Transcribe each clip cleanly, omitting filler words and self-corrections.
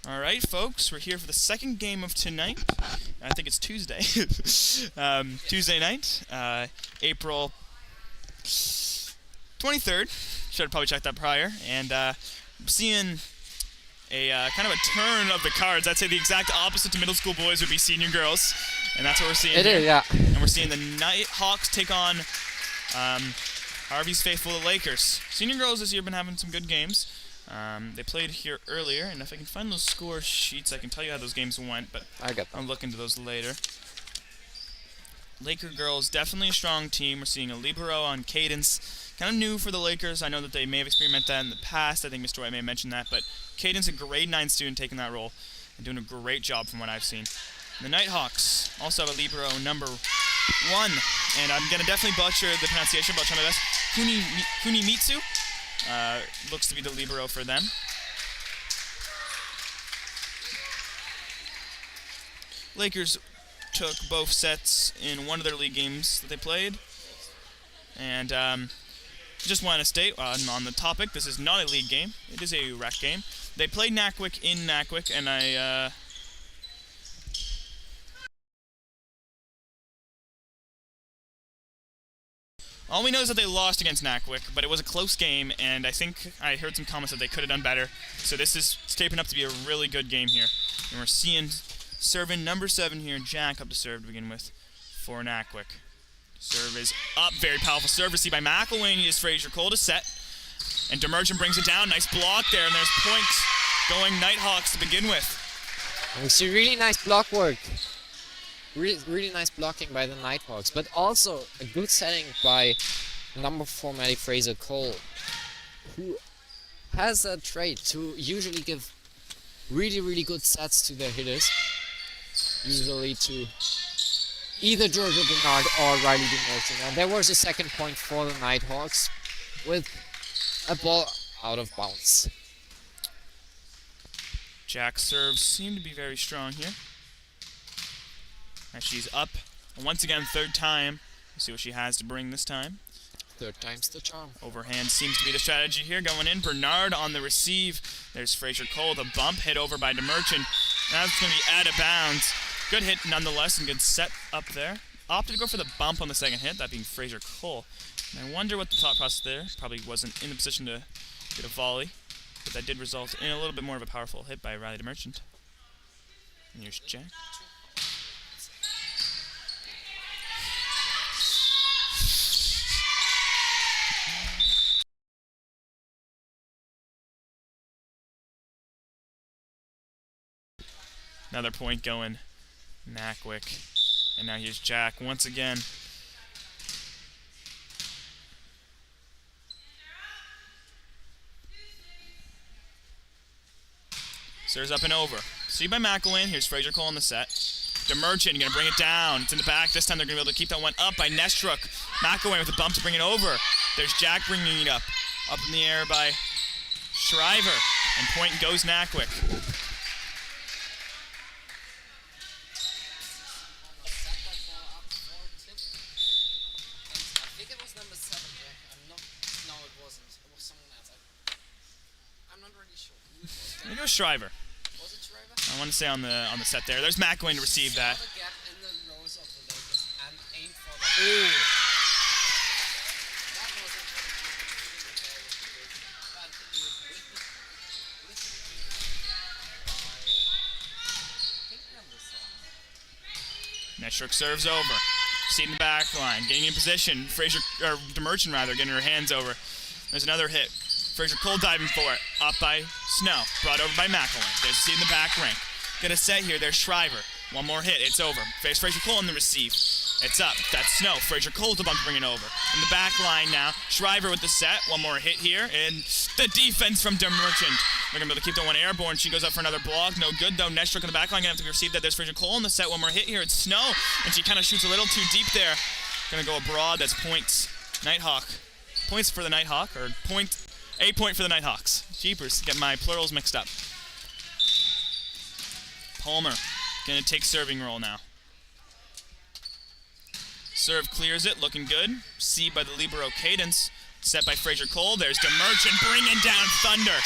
Alright, folks, we're here for the second game of tonight. I think it's Tuesday. Tuesday night, April 23rd. Should have probably checked that prior. And seeing a kind of a turn of the cards. I'd say the exact opposite to middle school boys would be senior girls. And that's what we're seeing It here. is, yeah. And we're seeing the Nighthawks take on Harvey's faithful Lakers. Senior girls this year have been having some good games. They played here earlier, and if I can find those score sheets, I can tell you how those games went, but I'll look into those later. Laker girls, definitely a strong team. We're seeing a libero on Cadence. Kind of new for the Lakers. I know that they may have experimented that in the past. I think Mr. White may have mentioned that, but Cadence, a grade 9 student, taking that role and doing a great job from what I've seen. The Nighthawks also have a libero number 1, and I'm going to definitely butcher the pronunciation, but I'll try my best. Kunimitsu. Looks to be the libero for them. Lakers took both sets in one of their league games that they played. And just want to state on the topic, this is not a league game. It is a rec game. They played Nackawic in Nackawic, and all we know is that they lost against Nackawic, but it was a close game, and I think I heard some comments that they could have done better. So this is shaping up to be a really good game here. And we're seeing serving number 7 here, Jack up to serve to begin with for Nackawic. Serve is up, very powerful serve received by McElwain. Is Fraser Cole to set. And DeMerchant brings it down, nice block there, and there's points going Nighthawks to begin with. We see really nice block work. Really nice blocking by the Nighthawks, but also a good setting by number 4 Maddie Fraser Cole, who has a trait to usually give really good sets to their hitters, usually to either Georgia Bernard or Riley DeMerchant. And there was a second point for the Nighthawks with a ball out of bounds. Jack's serves seem to be very strong here. As she's up, once again, third time. We'll see what she has to bring this time. Third time's the charm. Overhand seems to be the strategy here. Going in, Bernard on the receive. There's Fraser Cole, the bump hit over by DeMerchant. That's going to be out of bounds. Good hit nonetheless, and good set up there. Opted to go for the bump on the second hit, that being Fraser Cole. And I wonder what the thought process there. Probably wasn't in the position to get a volley, but that did result in a little bit more of a powerful hit by Riley DeMerchant. And here's Jack. Another point going Nackawic. And now here's Jack once again. Serves up and over. See by McElwain. Here's Fraser Cole on the set. DeMerchant going to bring it down. It's in the back. This time they're going to be able to keep that one up by Nestruck. McElwain with a bump to bring it over. There's Jack bringing it up. Up in the air by Shriver. And point goes Nackawic. I think it was Shriver. Was it Shriver? I want to say on the set there. There's McElwain to receive that. Saw the gap in the rows of the Lakers and aimed for the Ooh. That was a Nestruck serves over. Seat in the back line. Getting in position. DeMerchant rather, getting her hands over. There's another hit. Fraser Cole diving for it. Up by Snow. Brought over by McElwain. There's a seat in the back rank. Gonna set here. There's Shriver. One more hit. It's over. Face Fraser Cole on the receive. It's up. That's Snow. Fraser Cole's the bump to bring it over. In the back line now. Shriver with the set. One more hit here. And the defense from DeMerchant. They're going to be able to keep that one airborne. She goes up for another block. No good, though. Nestruck in the back line. Going to have to receive that. There's Fraser Cole on the set. One more hit here. It's Snow. And she kind of shoots a little too deep there. Going to go abroad. That's points. Nighthawk. Points for the Nighthawk. Or a point for the Nighthawks. Jeepers. Get my plurals mixed up. Palmer. Going to take serving role now. Serve clears it, looking good. C by the libero Cadence. Set by Fraser Cole. There's DeMerchant bringing down Thunder.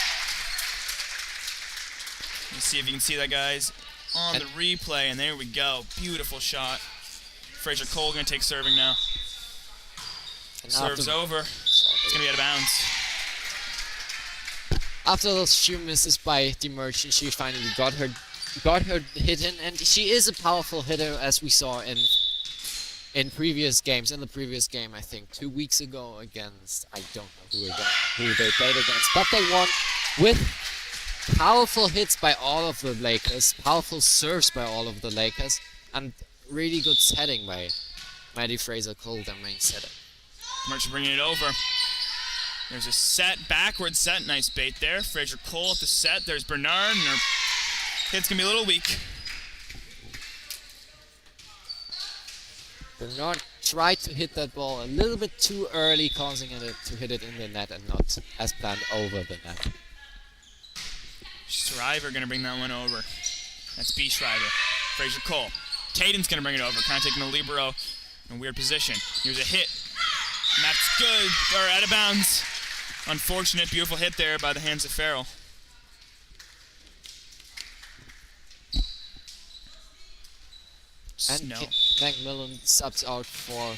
Let's see if you can see that, guys, on the replay. And there we go. Beautiful shot. Fraser Cole going to take serving now. Serves over. It's going to be out of bounds. After those few misses by the Merchant, she finally got her hit in, and she is a powerful hitter, as we saw in previous games. In the previous game, I think 2 weeks ago against, I don't know who they played against, but they won with powerful hits by all of the Lakers, powerful serves by all of the Lakers, and really good setting by Maddie Fraser Cole, their main setter. Merchant bringing it over. There's a set, backward set, nice bait there. Fraser Cole at the set. There's Bernard, and her hit's gonna be a little weak. Bernard tried to hit that ball a little bit too early, causing it to hit it in the net and not as planned over the net. Shriver gonna bring that one over. That's B. Shriver. Fraser Cole. Tatum's gonna bring it over, kind of taking the libero in a weird position. Here's a hit. And that's good, or out of bounds. Unfortunate, beautiful hit there by the hands of Farrell. And Snow. Macmillan subs out for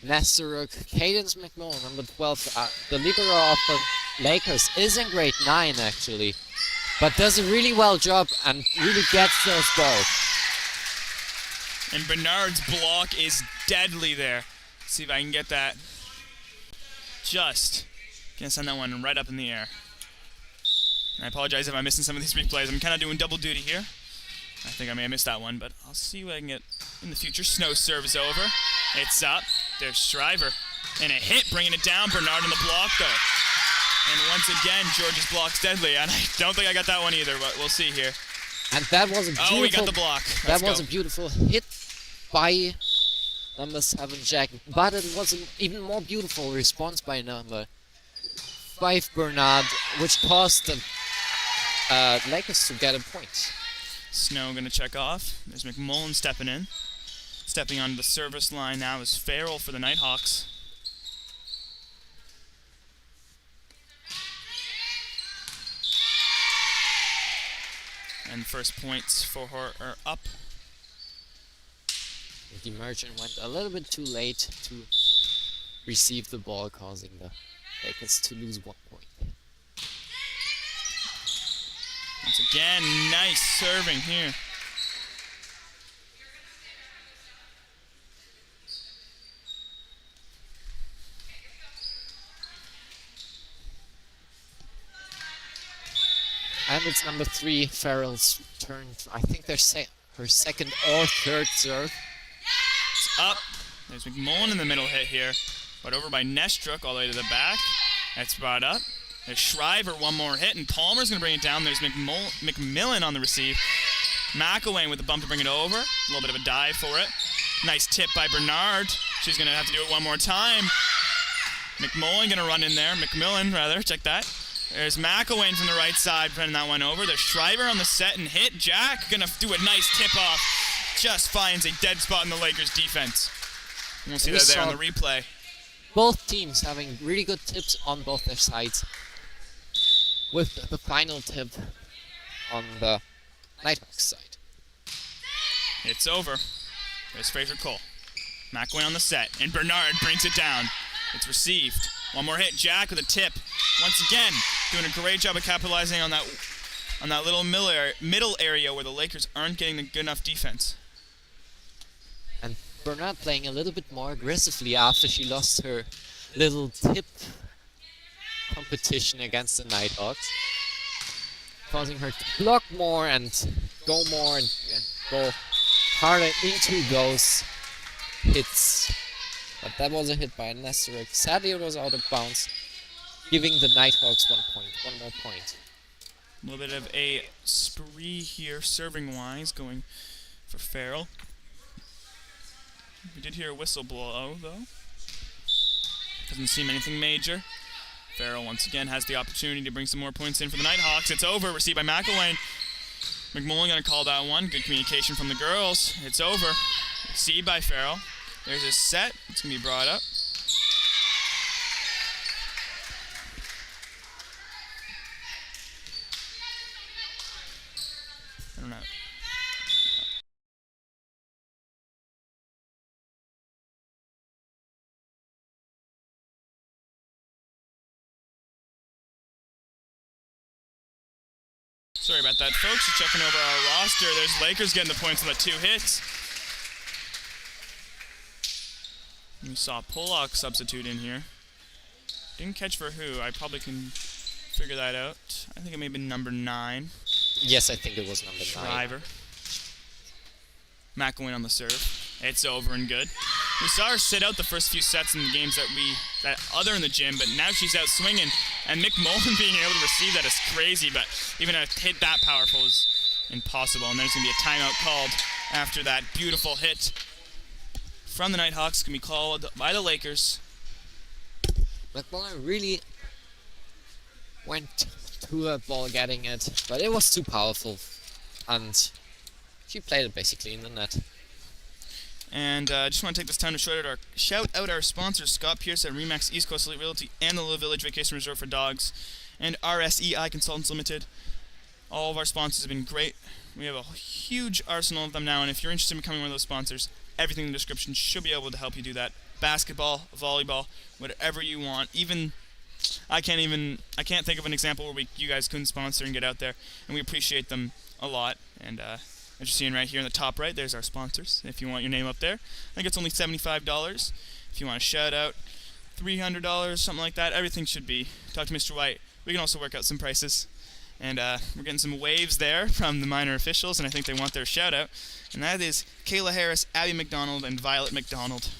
Nackawic. Cadence McMillan, number 12, the libero of the Lakers, is in grade 9 actually, but does a really well job and really gets those balls. And Bernard's block is deadly there. Let's see if I can get that. Just gonna send that one right up in the air. And I apologize if I'm missing some of these replays. I'm kind of doing double duty here. I think I may have missed that one, but I'll see what I can get in the future. Snow serves over. It's up. There's Shriver. And a hit, bringing it down. Bernard on the block, though. And once again, George's block's deadly. And I don't think I got that one either, but we'll see here. And that was a beautiful... Oh, we got the block. That was a beautiful hit by number 7, Jack. But it was an even more beautiful response by number 5, Bernard, which caused the Lakers to get a point. Snow gonna check off. There's McMullen stepping in. Stepping onto the service line now is Farrell for the Nighthawks. And first points for her are up. The Merchant went a little bit too late to receive the ball, causing the Lakers to lose 1 point. Once again, nice serving here. And it's number 3, Farrell's turn. I think they're her second or third serve. It's up. There's McMullen in the middle hit here. But over by Nestruck all the way to the back. That's brought up. There's Shriver, one more hit, and Palmer's going to bring it down. There's McMillan on the receive. McElwain with the bump to bring it over. A little bit of a dive for it. Nice tip by Bernard. She's going to have to do it one more time. McMullen going to run in there. McMillan, rather. Check that. There's McElwain from the right side, putting that one over. There's Shriver on the set and hit. Jack going to do a nice tip-off. Just finds a dead spot in the Lakers' defense. And we'll see that there on the replay. Both teams having really good tips on both their sides, with the final tip on the Nighthawks side. It's over. There's Fraser Cole. McElwain on the set, and Bernard brings it down. It's received. One more hit. Jack with a tip. Once again, doing a great job of capitalizing on that little middle area where the Lakers aren't getting the good enough defense. And Bernard playing a little bit more aggressively after she lost her little tip competition against the Nighthawks, causing her to block more and go more and go harder into those hits. But that was a hit by Nackawic. Sadly, it was out of bounds, giving the Nighthawks 1 point, one more point. A little bit of a spree here, serving-wise, going for Farrell. We did hear a whistle blow, though. Doesn't seem anything major. Farrell, once again, has the opportunity to bring some more points in for the Nighthawks. It's over, received by McElwain. McMullen going to call that one. Good communication from the girls. It's over. Received by Farrell. There's a set. It's going to be brought up. I don't know. Sorry about that, folks. Just checking over our roster. There's Lakers getting the points on the 2 hits. We saw Pollock substitute in here. Didn't catch for who. I probably can figure that out. I think it may have been number 9. Yes, I think it was number 9. Shriver. McElwain on the serve. It's over and good. We saw her sit out the first few sets in the games that other in the gym, but now she's out swinging. And Mick Mullen being able to receive that is crazy, but even a hit that powerful is impossible. And there's going to be a timeout called after that beautiful hit from the Nighthawks. Can be called by the Lakers. McMullen really went to that ball getting it, but it was too powerful. And she played it basically in the net. And I just want to take this time to shout out our sponsors, Scott Pierce at Remax East Coast Elite Realty and the Little Village Vacation Resort for Dogs, and RSEI Consultants Ltd. All of our sponsors have been great. We have a huge arsenal of them now, and if you're interested in becoming one of those sponsors, everything in the description should be able to help you do that. Basketball, volleyball, whatever you want. Even I can't think of an example where you guys couldn't sponsor and get out there, and we appreciate them a lot. And as you're seeing right here in the top right, there's our sponsors. If you want your name up there, I think it's only $75. If you want a shout out, $300, something like that. Everything should be. Talk to Mr. White. We can also work out some prices. And we're getting some waves there from the minor officials, and I think they want their shout out. And that is Kayla Harris, Abby McDonald, and Violet McDonald.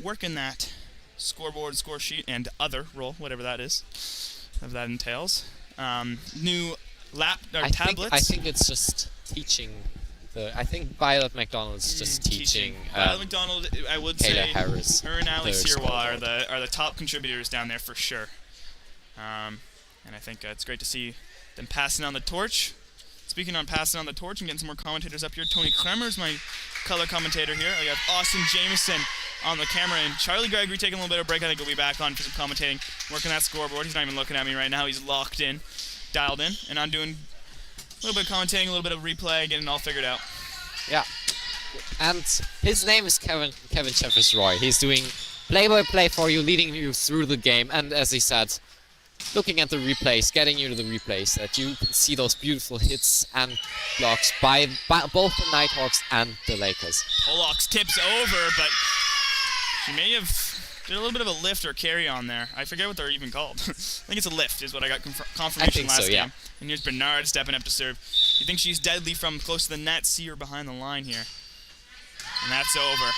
Working that scoreboard, score sheet, and other role, whatever that is, if that entails. New tablets. I think it's just teaching. I think Violet McDonald's just teaching. Violet McDonald, I would Kayla say, Harris, her and Ali their Sirwa are the top contributors down there for sure. And I think it's great to see them passing on the torch. Speaking on passing on the torch and getting some more commentators up here, Tony Kremer's my color commentator here. I got Austin Jameson on the camera, and Charlie Gregory taking a little bit of a break. I think he'll be back on for some commentating, working that scoreboard. He's not even looking at me right now. He's locked in, dialed in, and I'm doing a little bit of commentating, a little bit of replay, getting it all figured out. Yeah. And his name is Kevin Jeffers Roy. He's doing play-by-play for you, leading you through the game, and as he said, looking at the replays, getting you to the replays, that you can see those beautiful hits and blocks by both the Nighthawks and the Lakers. Pollock's tips over, but she may have did a little bit of a lift or carry on there. I forget what they're even called. I think it's a lift is what I got confirmation last yeah. game. And here's Bernard stepping up to serve. You think she's deadly from close to the net, see her behind the line here. And that's over.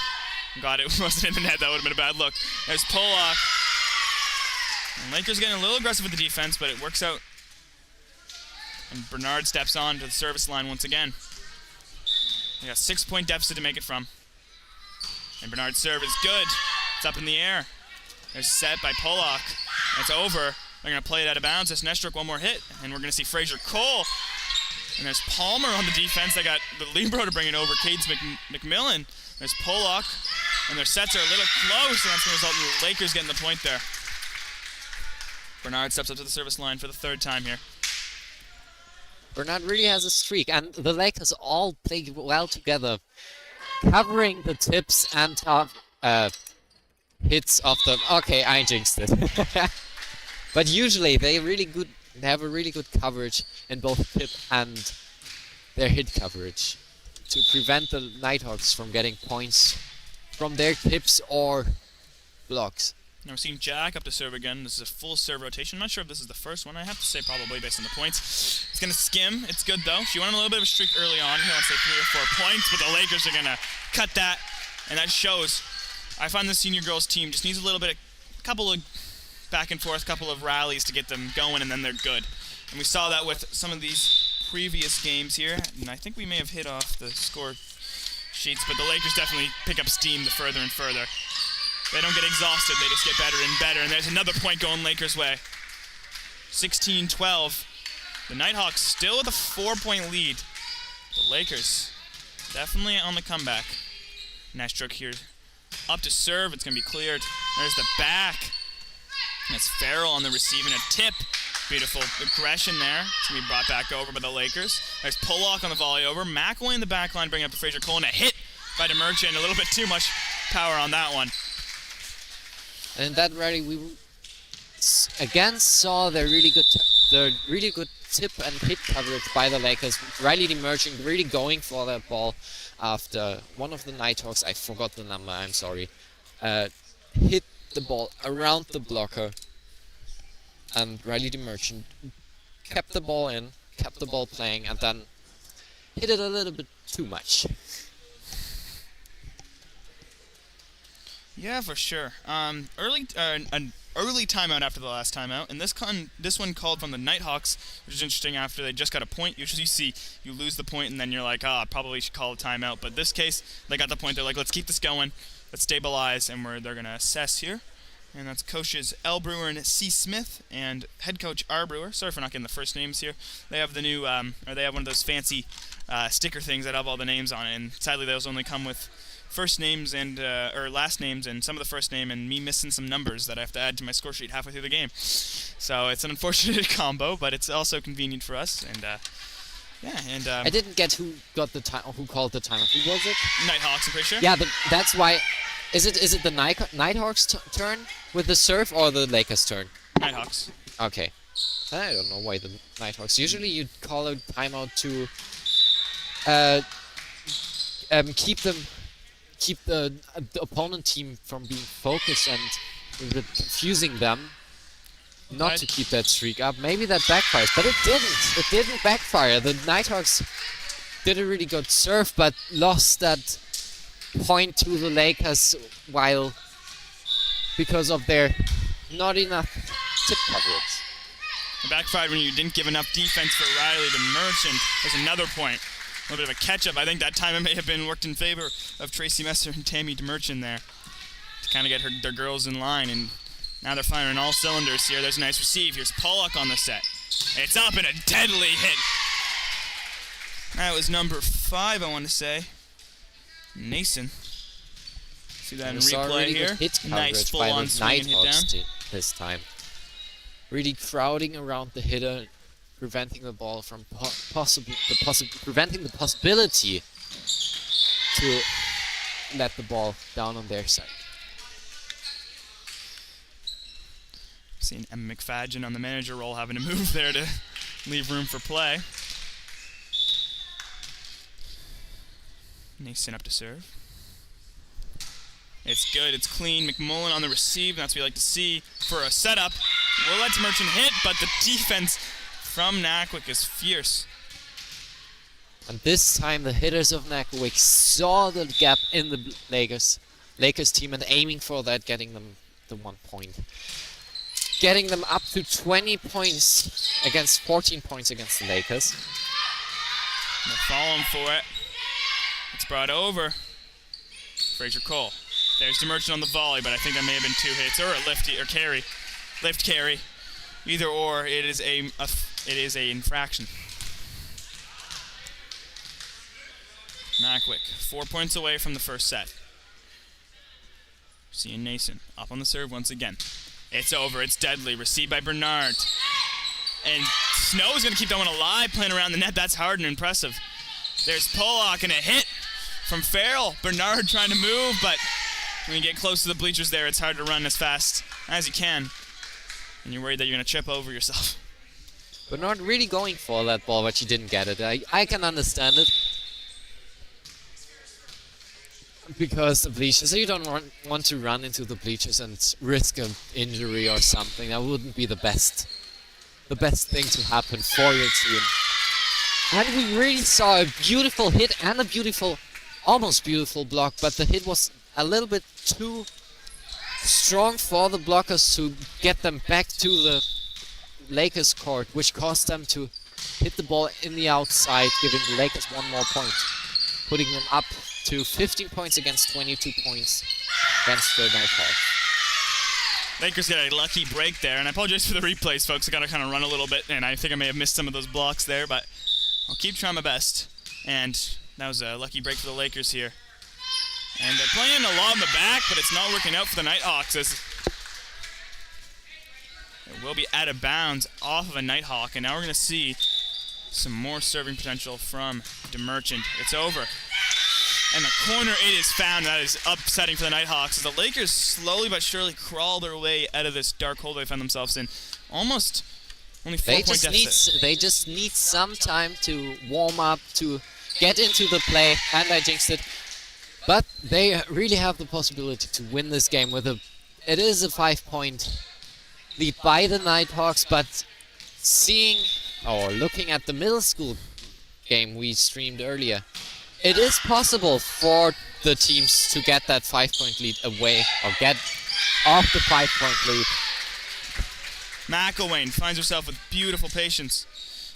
God, it wasn't in the net. That would have been a bad look. There's Pollock. And Lakers getting a little aggressive with the defense, but it works out. And Bernard steps on to the service line once again. They got a 6-point deficit to make it from. And Bernard's serve is good. It's up in the air. There's a set by Pollock. It's over. They're going to play it out of bounds. There's Nestroke, one more hit. And we're going to see Fraser Cole. And there's Palmer on the defense. They got the libero to bring it over. Cades McMillan. There's Pollock. And their sets are a little close. And that's going to result in the Lakers getting the point there. Bernard steps up to the service line for the 3rd time here. Bernard really has a streak, and the Lakers all play well together, covering the tips and hits of the... Okay, I jinxed it. But usually they have a really good coverage in both tip and their hit coverage to prevent the Nighthawks from getting points from their tips or blocks. Now we're seeing Jack up to serve again. This is a full serve rotation. I'm not sure if this is the first one. I have to say probably based on the points. It's going to skim. It's good, though. She went on a little bit of a streak early on. Here, let's say 3 or 4 points, but the Lakers are going to cut that, and that shows. I find the senior girls team just needs a couple of back and forth, couple of rallies to get them going, and then they're good. And we saw that with some of these previous games here, and I think we may have hit off the score sheets, but the Lakers definitely pick up steam the further and further. They don't get exhausted, they just get better and better. And there's another point going Lakers' way. 16-12. The Nighthawks still with a 4-point lead. The Lakers definitely on the comeback. Nice stroke here. Up to serve, it's going to be cleared. There's the back. That's Farrell on the receiving. A tip Beautiful aggression there. It's going to be brought back over by the Lakers. There's Pollock on the volley over. McElwain in the back line bringing up to Fraser Cole. And a hit by DeMerchant. A little bit too much power on that one. And in that rally, we again saw the really good tip and hit coverage by the Lakers. Riley DeMerchant really going for that ball after one of the Nighthawks, I forgot the number, I'm sorry, hit the ball around the blocker. And Riley DeMerchant kept the ball in, kept the ball playing, and then hit it a little bit too much. Yeah, for sure. An early timeout after the last timeout, and this one called from the Nighthawks, which is interesting. After they just got a point, usually you lose the point, and then you're like, probably should call a timeout. But this case, they got the point. They're like, let's keep this going, let's stabilize, and they're gonna assess here. And that's coaches L. Brewer and C. Smith, and head coach R. Brewer. Sorry for not getting the first names here. They have the new, or they have one of those fancy sticker things that have all the names on it, and sadly those only come with first names and or last names and some of the first name, and me missing some numbers that I have to add to my score sheet halfway through the game. So it's an unfortunate combo, but it's also convenient for us. And I didn't get who called the timeout. Who was it? Nighthawks, I'm pretty sure. Yeah, that's why. Is it the Nighthawks turn with the serve or the Lakers turn? Nighthawks. Okay. I don't know why the Nighthawks. Usually you'd call a timeout to keep the opponent team from being focused and confusing them, not to keep that streak up. Maybe that backfires, but it didn't. It didn't backfire. The Nighthawks did a really good serve, but lost that point to the Lakers because of their not enough tip coverage. It backfired when you didn't give enough defense for Riley DeMerchant. There's another point. A little bit of a catch-up. I think that time it may have been worked in favor of Tracy Messer and Tammy DeMerchant there to kind of get their girls in line, and now they're firing all cylinders here. There's a nice receive. Here's Pollock on the set. It's up and a deadly hit. That was number 5, I want to say. Nason. See that in replay really here. Nice full-on swing and hit down. This time. Really crowding around the hitter, preventing the ball from preventing the possibility to let the ball down on their side. Seeing Emma McFadgen on the manager role having to move there to leave room for play. Nason up to serve. It's good, it's clean. McMullen on the receive, that's what we like to see for a setup. We'll let Merchant hit, but the defense from Nackawic is fierce. And this time the hitters of Nackawic saw the gap in the Lakers team and aiming for that, getting them the 1 point. Getting them up to 20 points against 14 points against the Lakers. They're falling for it. It's brought over. Fraser Cole. There's DeMerchant on the volley, but I think that may have been 2 hits or a lift carry. Either or, it is a infraction. Nackawic 4 points away from the first set. Seeing Nason up on the serve once again. It's over. It's deadly. Received by Bernard. And Snow's going to keep that one alive, playing around the net. That's hard and impressive. There's Pollock and a hit from Farrell. Bernard trying to move, but when you get close to the bleachers there, it's hard to run as fast as you can. And you're worried that you're going to trip over yourself. Bernard really going for that ball, but she didn't get it. I can understand it. Because the bleachers, so you don't want to run into the bleachers and risk an injury or something. That wouldn't be the best thing to happen for your team. And we really saw a beautiful hit and a almost beautiful block, but the hit was a little bit too strong for the blockers to get them back to the Lakers court, which caused them to hit the ball in the outside, giving the Lakers 1 more point, putting them up to 15 points against 22 points against the Nighthawks. Lakers get a lucky break there, and I apologize for the replays, folks. I got to kind of run a little bit, and I think I may have missed some of those blocks there, but I'll keep trying my best. And that was a lucky break for the Lakers here. And they're playing a lot in the back, but it's not working out for the Nighthawks as they're will be out of bounds off of a Nighthawk, and now we're going to see some more serving potential from DeMerchant. It's over. And the corner it is found. That is upsetting for the Nighthawks as the Lakers slowly but surely crawl their way out of this dark hole they found themselves in. Almost only 4-point deficit. They just need some time to warm up, to get into the play, and I jinxed it. But they really have the possibility to win this game with a... It is a 5-point lead by the Nighthawks, but seeing or looking at the middle school game we streamed earlier, it is possible for the teams to get that 5-point lead away or get off the 5-point lead. McElwain finds herself with beautiful patience.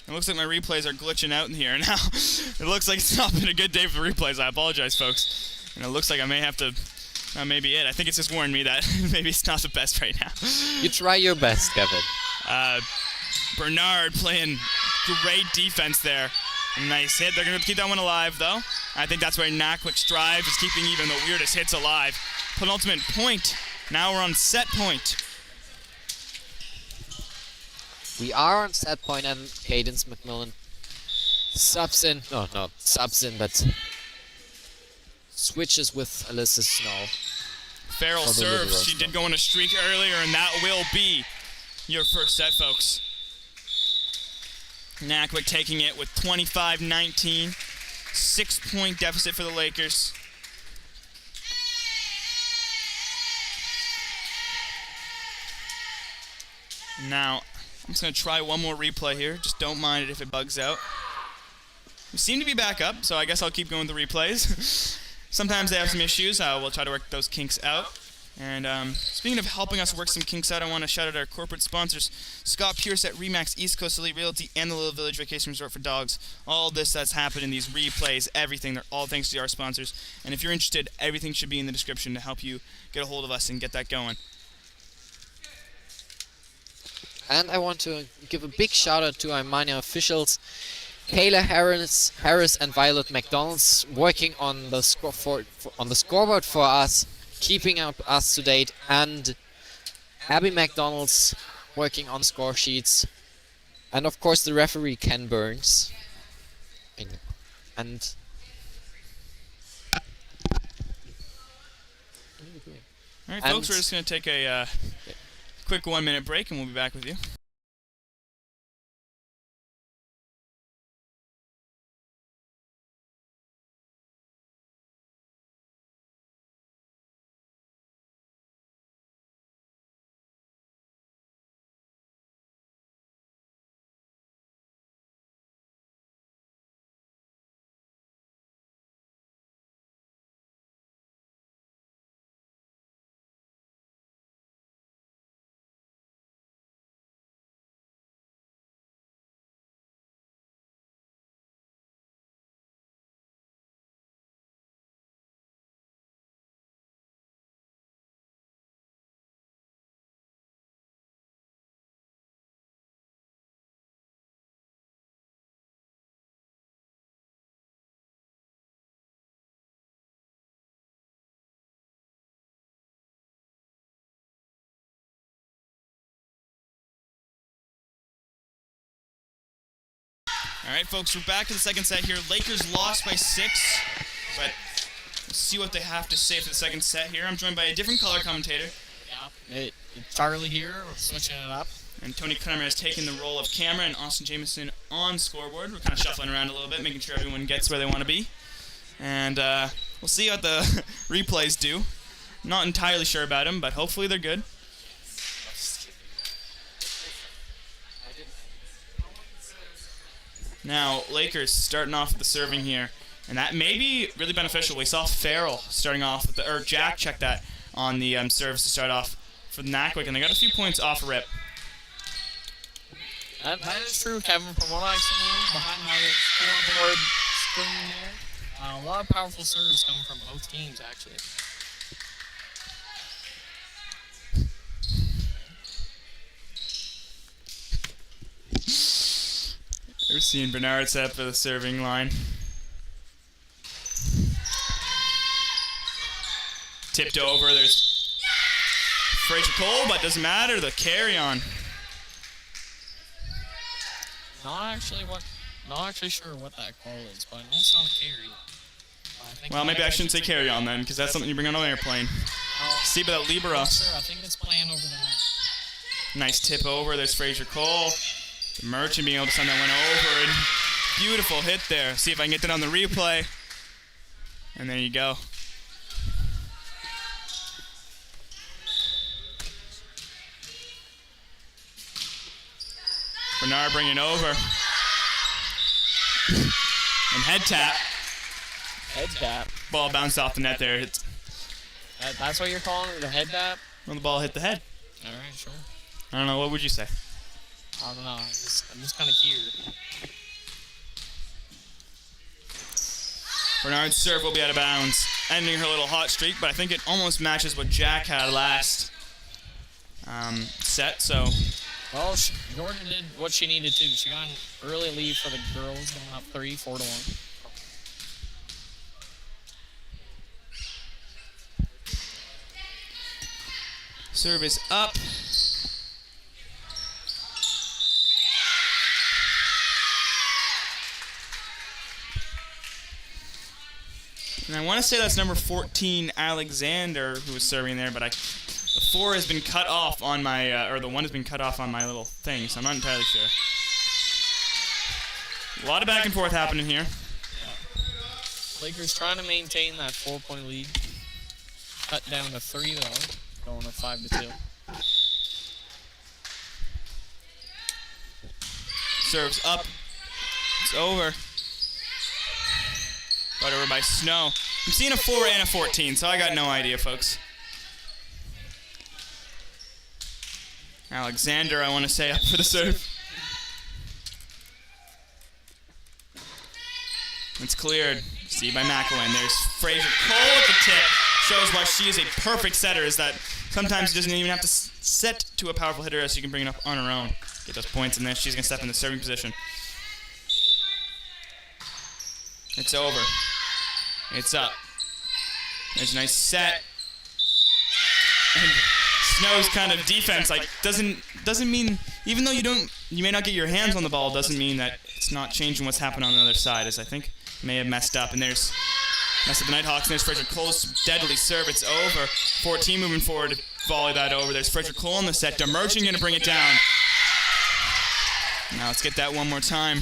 It looks like my replays are glitching out in here now. It looks like it's not been a good day for the replays. I apologize, folks. And it looks like I may have to... That may be it. I think it's just warned me that maybe it's not the best right now. You try your best, Kevin. Bernard playing great defense there. Nice hit. They're going to keep that one alive, though. I think that's where Nackawic's drive is keeping even the weirdest hits alive. Penultimate point. Now we're on set point. We are on set point, and Cadence McMillan subs in. No, not subs in, but switches with Alyssa Snow. Farrell serves. She did go on a streak earlier, and that will be your first set, folks. Nackawic taking it with 25-19. 6-point deficit for the Lakers. Now, I'm just going to try one more replay here. Just don't mind it if it bugs out. We seem to be back up, so I guess I'll keep going with the replays. Sometimes they have some issues. We'll try to work those kinks out. And speaking of helping us work some kinks out, I want to shout out our corporate sponsors, Scott Pierce at Remax, East Coast Elite Realty, and the Little Village Vacation Resort for Dogs. All this that's happened in these replays, everything, they're all thanks to our sponsors. And if you're interested, everything should be in the description to help you get a hold of us and get that going. And I want to give a big shout out to our minor officials, Kayla Harris and Violet McDonald's, working on the on the scoreboard for us, keeping up us to date, and Abby McDonald's working on score sheets, and of course the referee Ken Burns. And alright, folks, we're just going to take a quick 1-minute break and we'll be back with you. Alright, folks, we're back to the second set here. Lakers lost by 6, but we'll see what they have to say for the second set here. I'm joined by a different color commentator. Yeah, Charlie here, we're switching it up. And Tony Cunningham has taken the role of camera, and Austin Jameson on scoreboard. We're kind of shuffling around a little bit, making sure everyone gets where they want to be. And we'll see what the replays do. Not entirely sure about them, but hopefully they're good. Now, Lakers starting off with the serving here. And that may be really beneficial. We saw Farrell starting off with the, or Jack check that on the service to start off for Nackawic, and they got a few points off a rip. That is true, Kevin. From what I've seen behind my scoreboard screen here, a lot of powerful serves coming from both teams, actually. We're seeing Bernard set up for the serving line. Tipped over. There's Fraser Cole, but doesn't matter. The carry on. Not actually sure what that call is, but I know it's not a carry. Well, maybe I shouldn't say carry on then, because that's something you bring on an airplane. See about that libero. Sure, I think it's playing over the net. Nice tip over. There's Fraser Cole. The Merchant being able to send that one over. And beautiful hit there. See if I can get that on the replay. And there you go. Bernard bringing it over. And head tap. Head tap. Ball bounced off the net there. That's what you're calling it, a head tap? Well, the ball hit the head. All right, sure. I don't know. What would you say? I don't know. I'm just kind of here. Bernard's serve will be out of bounds, ending her little hot streak, but I think it almost matches what Jack had last set, so... Well, Jordan did what she needed to. She got an early lead for the girls, going up 4-1. Service up. And I want to say that's number 14, Alexander, who was serving there, but the 4 has been cut off on my, or the 1 has been cut off on my little thing, so I'm not entirely sure. A lot of back and forth happening here. Lakers trying to maintain that 4-point lead. Cut down to 3 though, going to 5-2. Serves up. It's over. Brought over by Snow. I'm seeing a 4 and a 14, so I got no idea, folks. Alexander, I want to say, up for the serve. It's cleared. See by McElwain. There's Fraser Cole at the tip. Shows why she is a perfect setter, is that sometimes she doesn't even have to set to a powerful hitter, as she can bring it up on her own. Get those points, and then she's going to step in the serving position. It's over. It's up. There's a nice set. And Snow's kind of defense, like, doesn't mean, even though you may not get your hands on the ball, doesn't mean that it's not changing what's happening on the other side, as I think may have messed up. And there's messed up the Nighthawks, and there's Fraser Cole's deadly serve. It's over. 14 moving forward to volley that over. There's Fraser Cole on the set. Demerchant going to bring it down. Now let's get that one more time.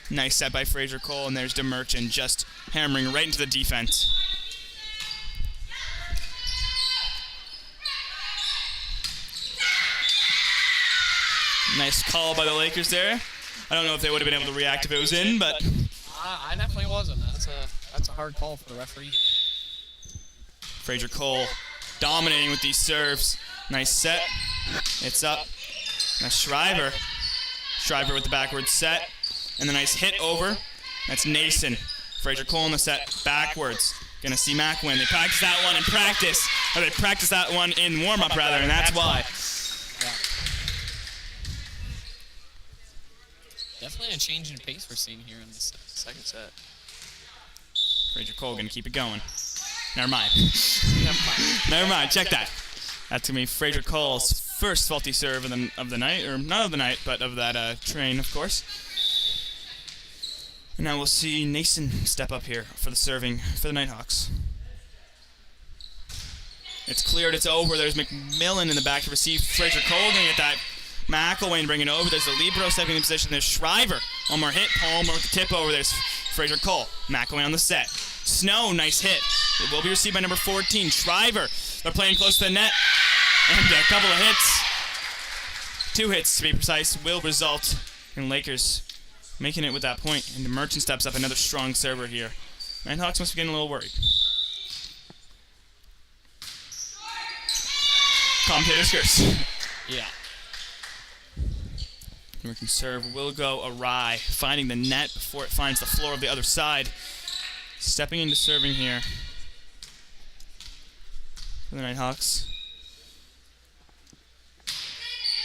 Nice set by Fraser Cole, and there's Demerchant just hammering right into the defense. Nice call by the Lakers there. I don't know if they would have been able to react if it was in, but... I definitely wasn't. That's a hard call for the referee. Fraser Cole dominating with these serves. Nice set. It's up. Now Shriver. Shriver with the backward set. And the nice hit over. That's Nason. Fraser Cole in the set backwards. Gonna see McElwain. They practice that one in practice. Or they practice that one in warm-up, rather, and that's why. Yeah. Definitely a change in pace we're seeing here in this second set. Fraser Cole gonna keep it going. Never mind. Never mind. Never mind. Check that. That's gonna be Fraser Cole's first faulty serve of the night, or not of the night, but of that train, of course. And now we'll see Nason step up here for the serving for the Nighthawks. It's cleared. It's over. There's McMillan in the back to receive. Fraser Cole gonna get that. McElwain bringing it over. There's the libero stepping in position. There's Shriver. One more hit. Palmer with the tip over. There's Fraser Cole. McElwain on the set. Snow, nice hit. It will be received by number 14, Shriver. They're playing close to the net. And a couple of hits. 2 hits, to be precise, will result in Lakers making it with that point. And the Merchant steps up, another strong server here. Nighthawks must be getting a little worried. Commentator's curse. Yeah. American serve will go awry, finding the net before it finds the floor of the other side. Stepping into serving here for the Nighthawks.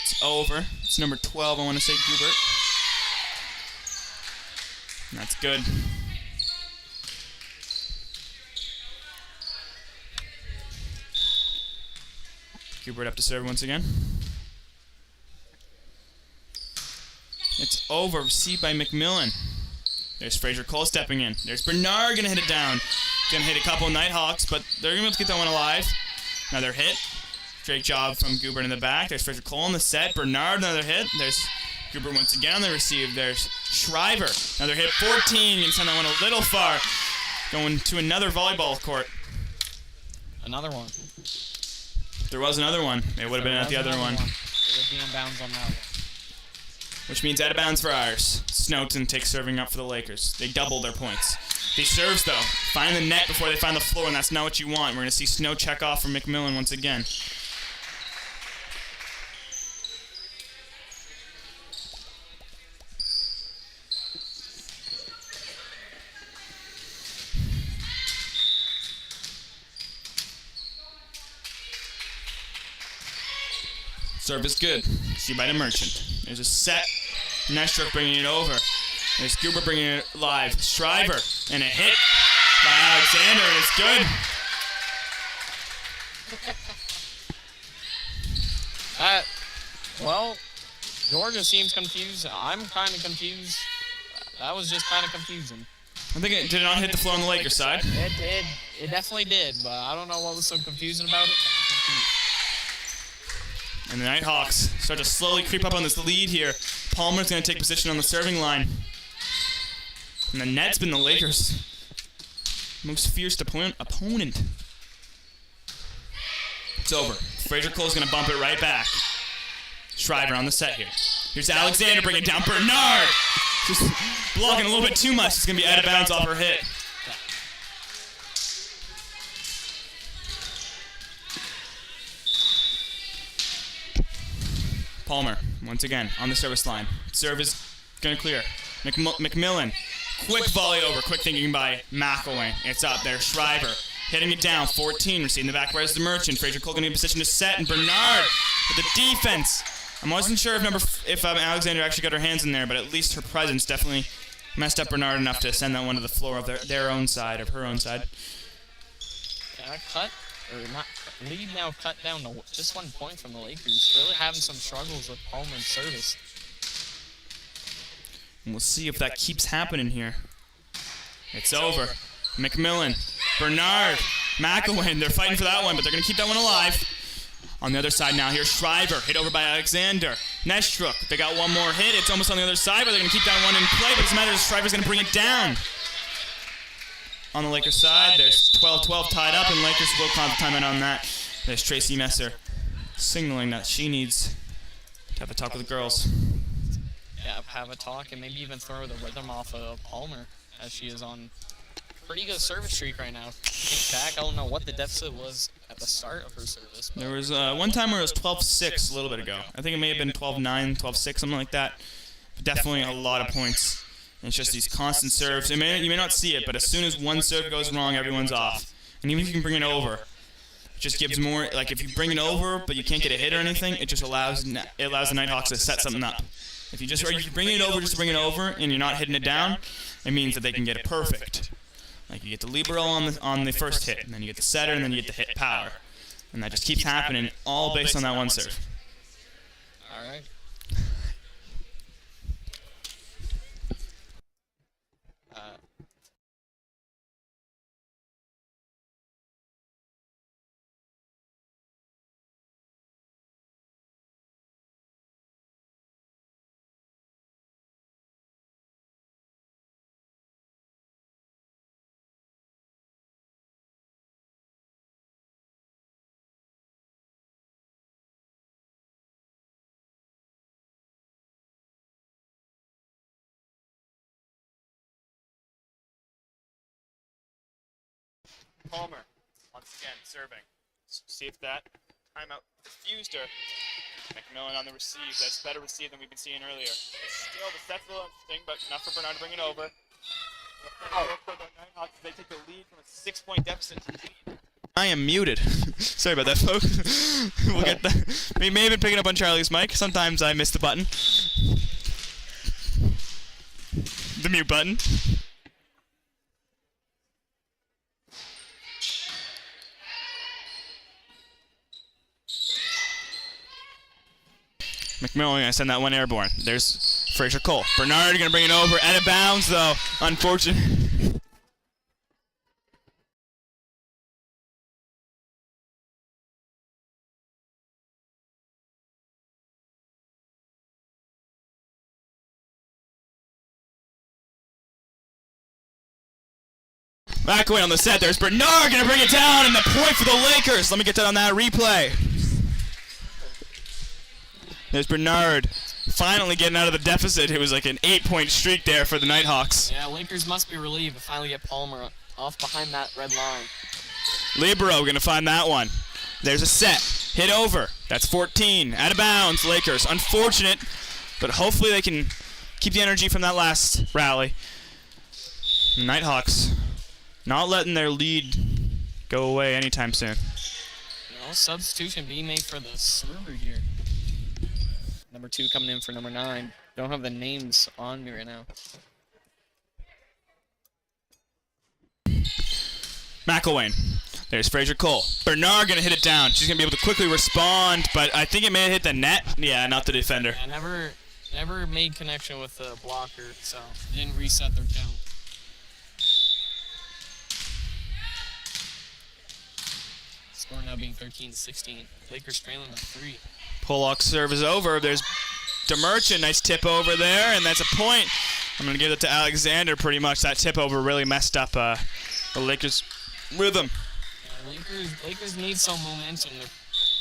It's over. It's number 12, I want to say, Gubert. And that's good. Gubert up to serve once again. It's over. Received by McMillan. There's Fraser Cole stepping in. There's Bernard gonna hit it down. Gonna hit a couple of Nighthawks, but they're gonna be able to get that one alive. Another hit. Great job from Goober in the back. There's Fraser Cole on the set. Bernard, another hit. There's Goober once again on the receive. There's Shriver. Another hit. 14. Gonna send that one a little far. Going to another volleyball court. Another one. There was another one. It would have been at the other one. It would be in bounds on that one. Which means out of bounds for ours. Snowton takes serving up for the Lakers. They double their points. He serves, though. Find the net before they find the floor, and that's not what you want. We're going to see Snow check off from McMillan once again. Serve is good. See by the Merchant. There's a set. Nestrook bringing it over. There's Goober bringing it live. Shriver. And a hit by Alexander, and it's good. Well, Georgia seems confused. I'm kind of confused. That was just kind of confusing. I think it did not hit the floor on the Lakers side. It did. It definitely did, but I don't know what was so confusing about it. And the Nighthawks start to slowly creep up on this lead here. Palmer's going to take position on the serving line. And the net's been the Lakers' most fierce opponent. It's over. Fraser Cole's going to bump it right back. Shriver on the set here. Here's Alexander bringing it down. Bernard! Just blocking a little bit too much. It's going to be out of bounds off her hit. Palmer, once again, on the service line. Serve is going to clear. McMillan, quick volley over. Quick thinking by McElwain. It's up there. Shriver hitting it down. 14, receiving the back. Where's the Merchant? Fraser Cole getting in position to set. And Bernard with the defense. I wasn't sure if Alexander actually got her hands in there, but at least her presence definitely messed up Bernard enough to send that one to the floor of their own side, of her own side. Cut, or not, lead now cut down to just 1 point from the Lakers. Really having some struggles with Palmer's service. And we'll see if that keeps happening here. It's over. McMillan, Bernard, McElwain, they're fighting for that one, but they're going to keep that one alive. On the other side now, here's Shriver, hit over by Alexander. Nestrook, they got one more hit. It's almost on the other side, but they're going to keep that one in play. But it doesn't matter, Shriver's going to bring it down. On the Lakers side, there's 12-12 tied up, and Lakers will call the timeout on that. There's Tracy Messer signaling that she needs to have a talk with the girls. Yeah, have a talk and maybe even throw the rhythm off of Palmer, as she is on pretty good service streak right now. Think back, I don't know what the deficit was at the start of her service. There was one time where it was 12-6 a little bit ago. I think it may have been 12-9, 12-6, something like that. But definitely a lot of points. And it's just these constant serves. You may not see it, but as soon as one serve goes wrong, everyone's off. And even if you can bring it over, it just gives more. Like if you bring it over, but you can't get a hit or anything, it just allows the Nighthawks to set something up. If you bring it over, just bring it over, and you're not hitting it down, it means that they can get it perfect. Like you get the libero on the first hit, and then you get the setter, and then you get the hit power, and that just keeps happening, all based on that one serve. All right. Palmer, once again, serving. See if that timeout diffused her. McMillan on the receive. That's better receive than we've been seeing earlier. Still, the set's a little interesting, but enough for Bernard to bring it over. They take the lead from a 6-point deficit. I am muted. Sorry about that, folks. We'll get that. We may have been picking up on Charlie's mic. Sometimes I miss the button. The mute button. McMillan, I send that one airborne. There's Fraser Cole. Bernard going to bring it over. Out of bounds, though. Unfortunate. Back away on the set. There's Bernard going to bring it down, and the point for the Lakers. Let me get that on that replay. There's Bernard finally getting out of the deficit. It was like an 8-point streak there for the Nighthawks. Yeah, Lakers must be relieved to finally get Palmer off behind that red line. Libero going to find that one. There's a set. Hit over. That's 14. Out of bounds, Lakers. Unfortunate, but hopefully they can keep the energy from that last rally. Nighthawks not letting their lead go away anytime soon. No substitution being made for the server here. Number 2 coming in for number 9. Don't have the names on me right now. McElwain. There's Fraser Cole. Bernard gonna hit it down. She's gonna be able to quickly respond, but I think it may have hit the net. Yeah, not the defender. Yeah, never made connection with the blocker, so didn't reset their count. Score now being 13-16. Lakers trailing by 3. Pollock's serve is over. There's DeMerchant. Nice tip over there, and that's a point. I'm going to give it to Alexander pretty much. That tip over really messed up the Lakers' rhythm. Yeah, Lakers need some momentum.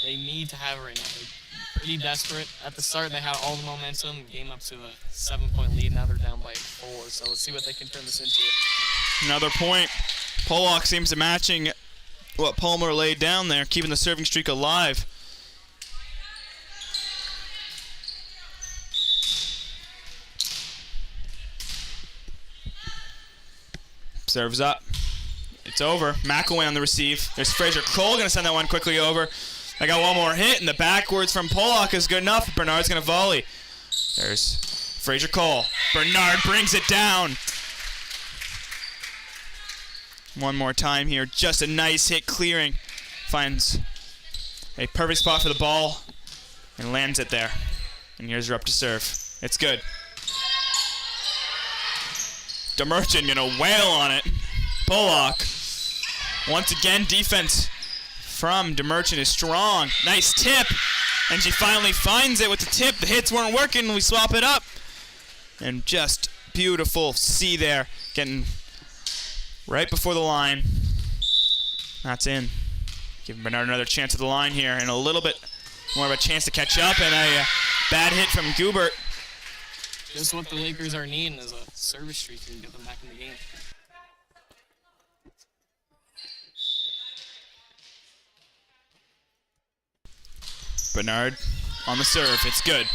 They need to have it right now. They're pretty desperate. At the start, they had all the momentum. Game up to a 7-point lead. Now they're down by 4. So let's see what they can turn this into. Another point. Pollock seems to matching what Palmer laid down there, keeping the serving streak alive. Serves up. It's over. McElwain on the receive. There's Fraser Cole going to send that one quickly over. I got one more hit, and the backwards from Pollock is good enough. Bernard's going to volley. There's Fraser Cole. Bernard brings it down. One more time here. Just a nice hit clearing. Finds a perfect spot for the ball and lands it there. And here's her up to serve. It's good. DeMerchant gonna wail on it. Pollock. Once again, defense from DeMerchant is strong. Nice tip. And she finally finds it with the tip. The hits weren't working. We swap it up. And just beautiful see there. Getting right before the line. That's in. Giving Bernard another chance at the line here, and a little bit more of a chance to catch up, and a bad hit from Goubert. Just what the Lakers are needing is a service streak to get them back in the game. Bernard on the serve. It's good.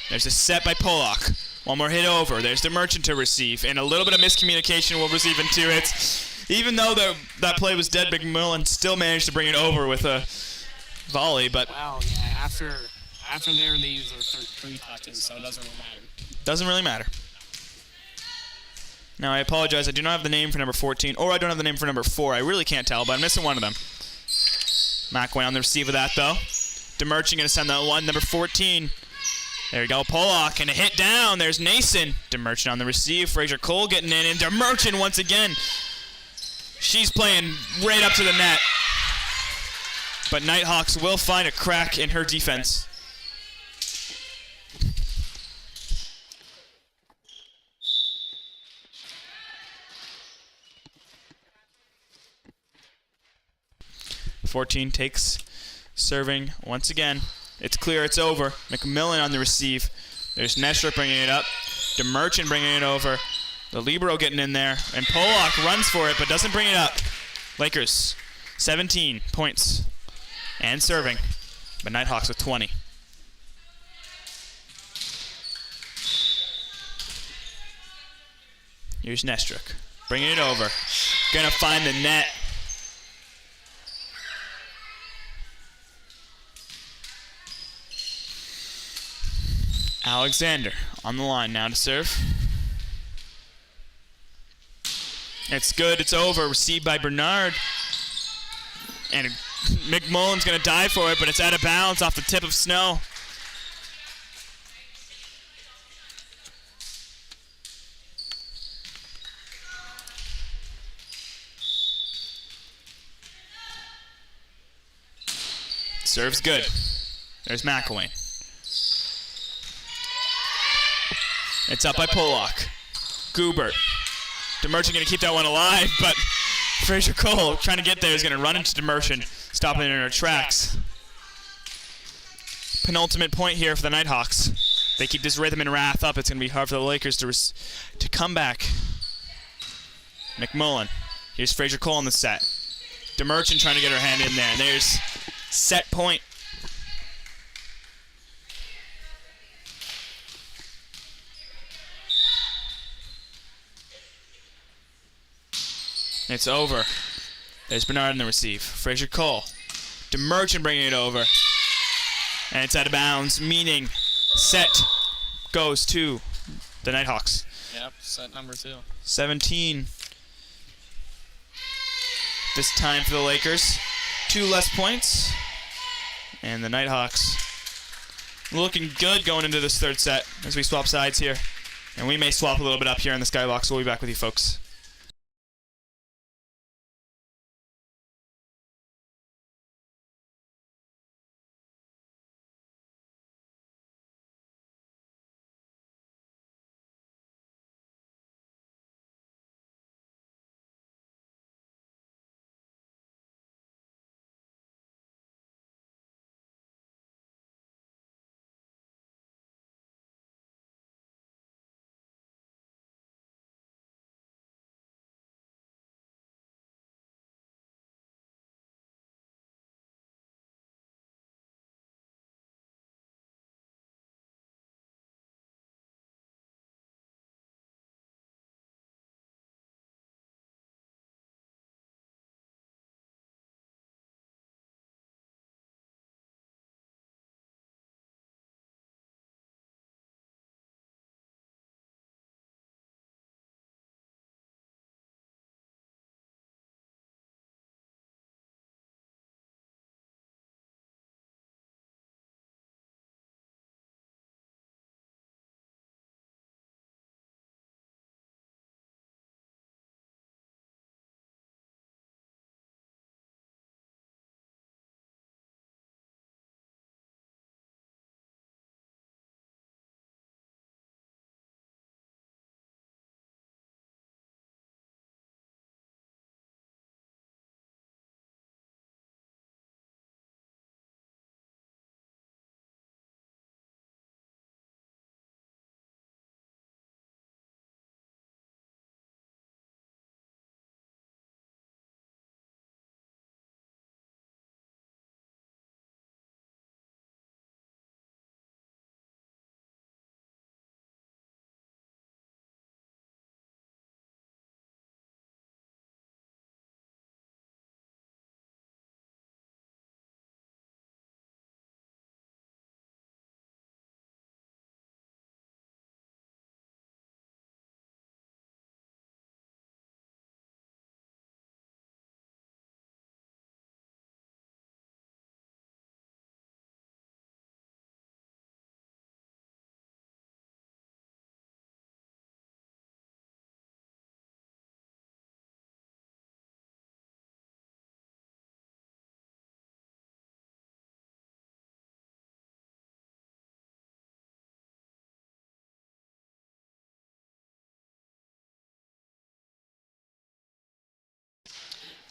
There's a set by Pollock. One more hit over. There's DeMerchant to receive, and a little bit of miscommunication. We'll receive in 2 hits. Even though that play was dead, McMillan still managed to bring it over with a volley. But wow, yeah. After there, they use their 3 touches, so it doesn't really matter. Doesn't really matter. Now, I apologize. I do not have the name for number 14, or I don't have the name for number 4. I really can't tell, but I'm missing one of them. McElwain on the receive of that, though. DeMerchant going to send that one. Number 14. There you go, Pollock, and a hit down. There's Nason. DeMerchant on the receive. Fraser Cole getting in, and DeMerchant once again. She's playing right up to the net. But Nighthawks will find a crack in her defense. .14 takes serving once again. It's clear, it's over. McMillan on the receive. There's Nestrup bringing it up. DeMerchant bringing it over. The libero getting in there. And Pollock runs for it, but doesn't bring it up. Lakers, 17 points. And serving. But Nighthawks with 20. Here's Nestrup. Bringing it over. Gonna find the net. Alexander on the line now to serve. It's good, it's over. Received by Bernard. And McMullen's going to dive for it, but it's out of bounds off the tip of Snow. Serves good. There's McElwain. It's up by Pollock. Goobert. Demerchant going to keep that one alive, but Fraser Cole trying to get there is going to run into Demerchant, stopping it in her tracks. Penultimate point here for the Nighthawks. They keep this rhythm and wrath up. It's going to be hard for the Lakers to come back. McMullen. Here's Fraser Cole on the set. Demerchant trying to get her hand in there. And there's set point. It's over. There's Bernard in the receive. Fraser Cole. Demerchant bringing it over. And it's out of bounds, meaning set goes to the Nighthawks. Yep, set number 2. 17. This time for the Lakers. 2 less points. And the Nighthawks looking good going into this third set as we swap sides here. And we may swap a little bit up here in the skybox. We'll be back with you folks.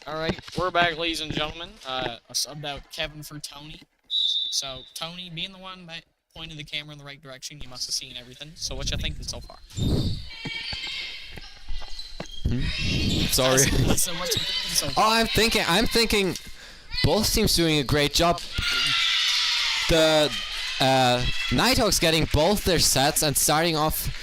Alright, we're back, ladies and gentlemen. I subbed out Kevin for Tony. So, Tony, being the one that pointed the camera in the right direction, you must have seen everything. So, what you thinking so far? Sorry. So, what you thinking so far? Oh, I'm thinking both teams doing a great job. The Nighthawks getting both their sets and starting off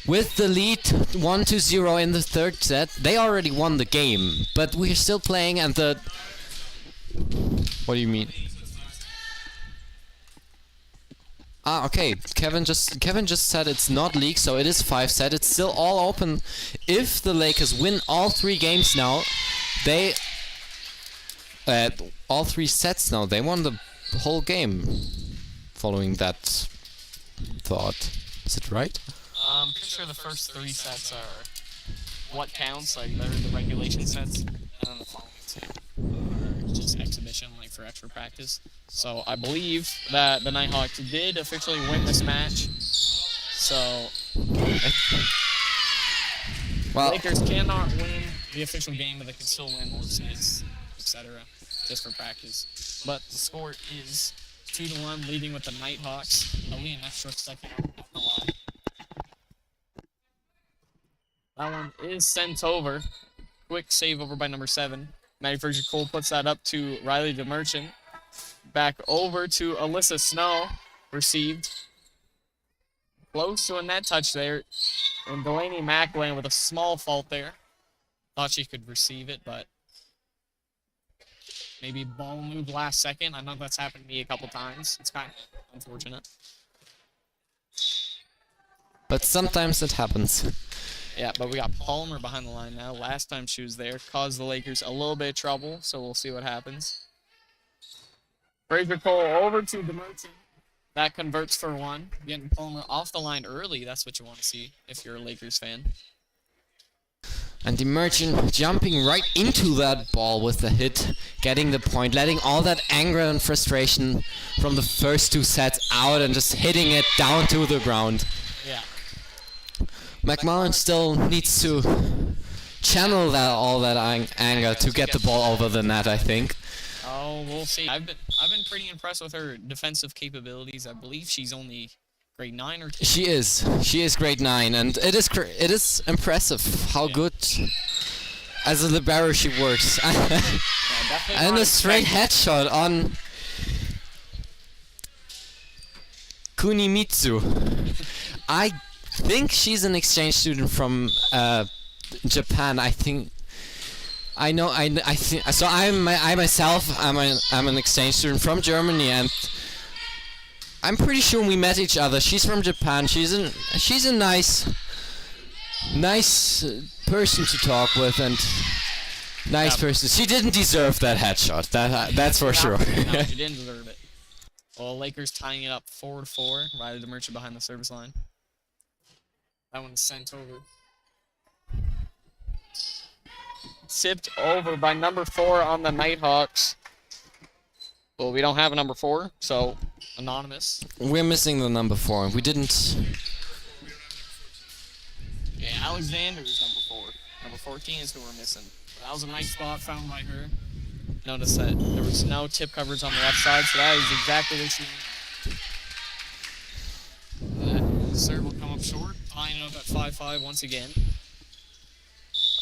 with the lead 1-0 in the third set. They already won the game, but we're still playing and the... What do you mean? Ah, okay. Kevin just said it's not league, so it is 5 set. It's still all open. If the Lakers win all 3 games now, they all 3 sets now. They won the whole game. Following that thought, is it right? I'm pretty sure the first 3 sets are what counts, like they're the regulation sets, and then the following 2. just exhibition, like for extra practice. So I believe that the Nighthawks did officially win this match. So Well, Lakers cannot win the official game, but they can still win overseas, etc., just for practice. But the score is 2-1, leading with the Nighthawks. Only an extra second off the line. That one is sent over. Quick save over by number 7. Maddie Frazier-Cole puts that up to Riley DeMerchant. Back over to Alyssa Snow. Received. Close to a net touch there. And Delaney McElwain with a small fault there. Thought she could receive it, but maybe ball moved last second. I know that's happened to me a couple times. It's kind of unfortunate. but sometimes it happens. Yeah, but we got Palmer behind the line now. Last time she was there, caused the Lakers a little bit of trouble, so we'll see what happens. Frazier-Cole over to DeMerchant. That converts for 1. Getting Palmer off the line early, that's what you want to see if you're a Lakers fan. And the Merchant jumping right into that ball with the hit, getting the point, letting all that anger and frustration from the first 2 sets out and just hitting it down to the ground. Yeah. McMullen still needs to channel all that anger to get the ball over the net, I think. Oh, we'll see. I've been pretty impressed with her defensive capabilities. I believe she's only grade 9 or 10. She is grade 9, and it is impressive how good as a libero she works. And a straight headshot on Kunimitsu. I think she's an exchange student from Japan. I think so. I myself, I'm an exchange student from Germany, and I'm pretty sure we met each other. She's from Japan. She's a nice person to talk with, and nice person. She didn't deserve that headshot. That's for sure. No, she didn't deserve it. Well, Lakers tying it up 4-4. Riley DeMerchant behind the service line. That one's sent over. Tipped over by number 4 on the Nighthawks. Well, we don't have a number 4, so anonymous. We're missing the number 4. We didn't. Yeah, Alexander is number 4. Number 14 is who we're missing. That was a nice spot found by her. Notice that there was no tip coverage on the left side, so that is exactly what she needed. The serve will come up short, tying it up at 5-5 once again.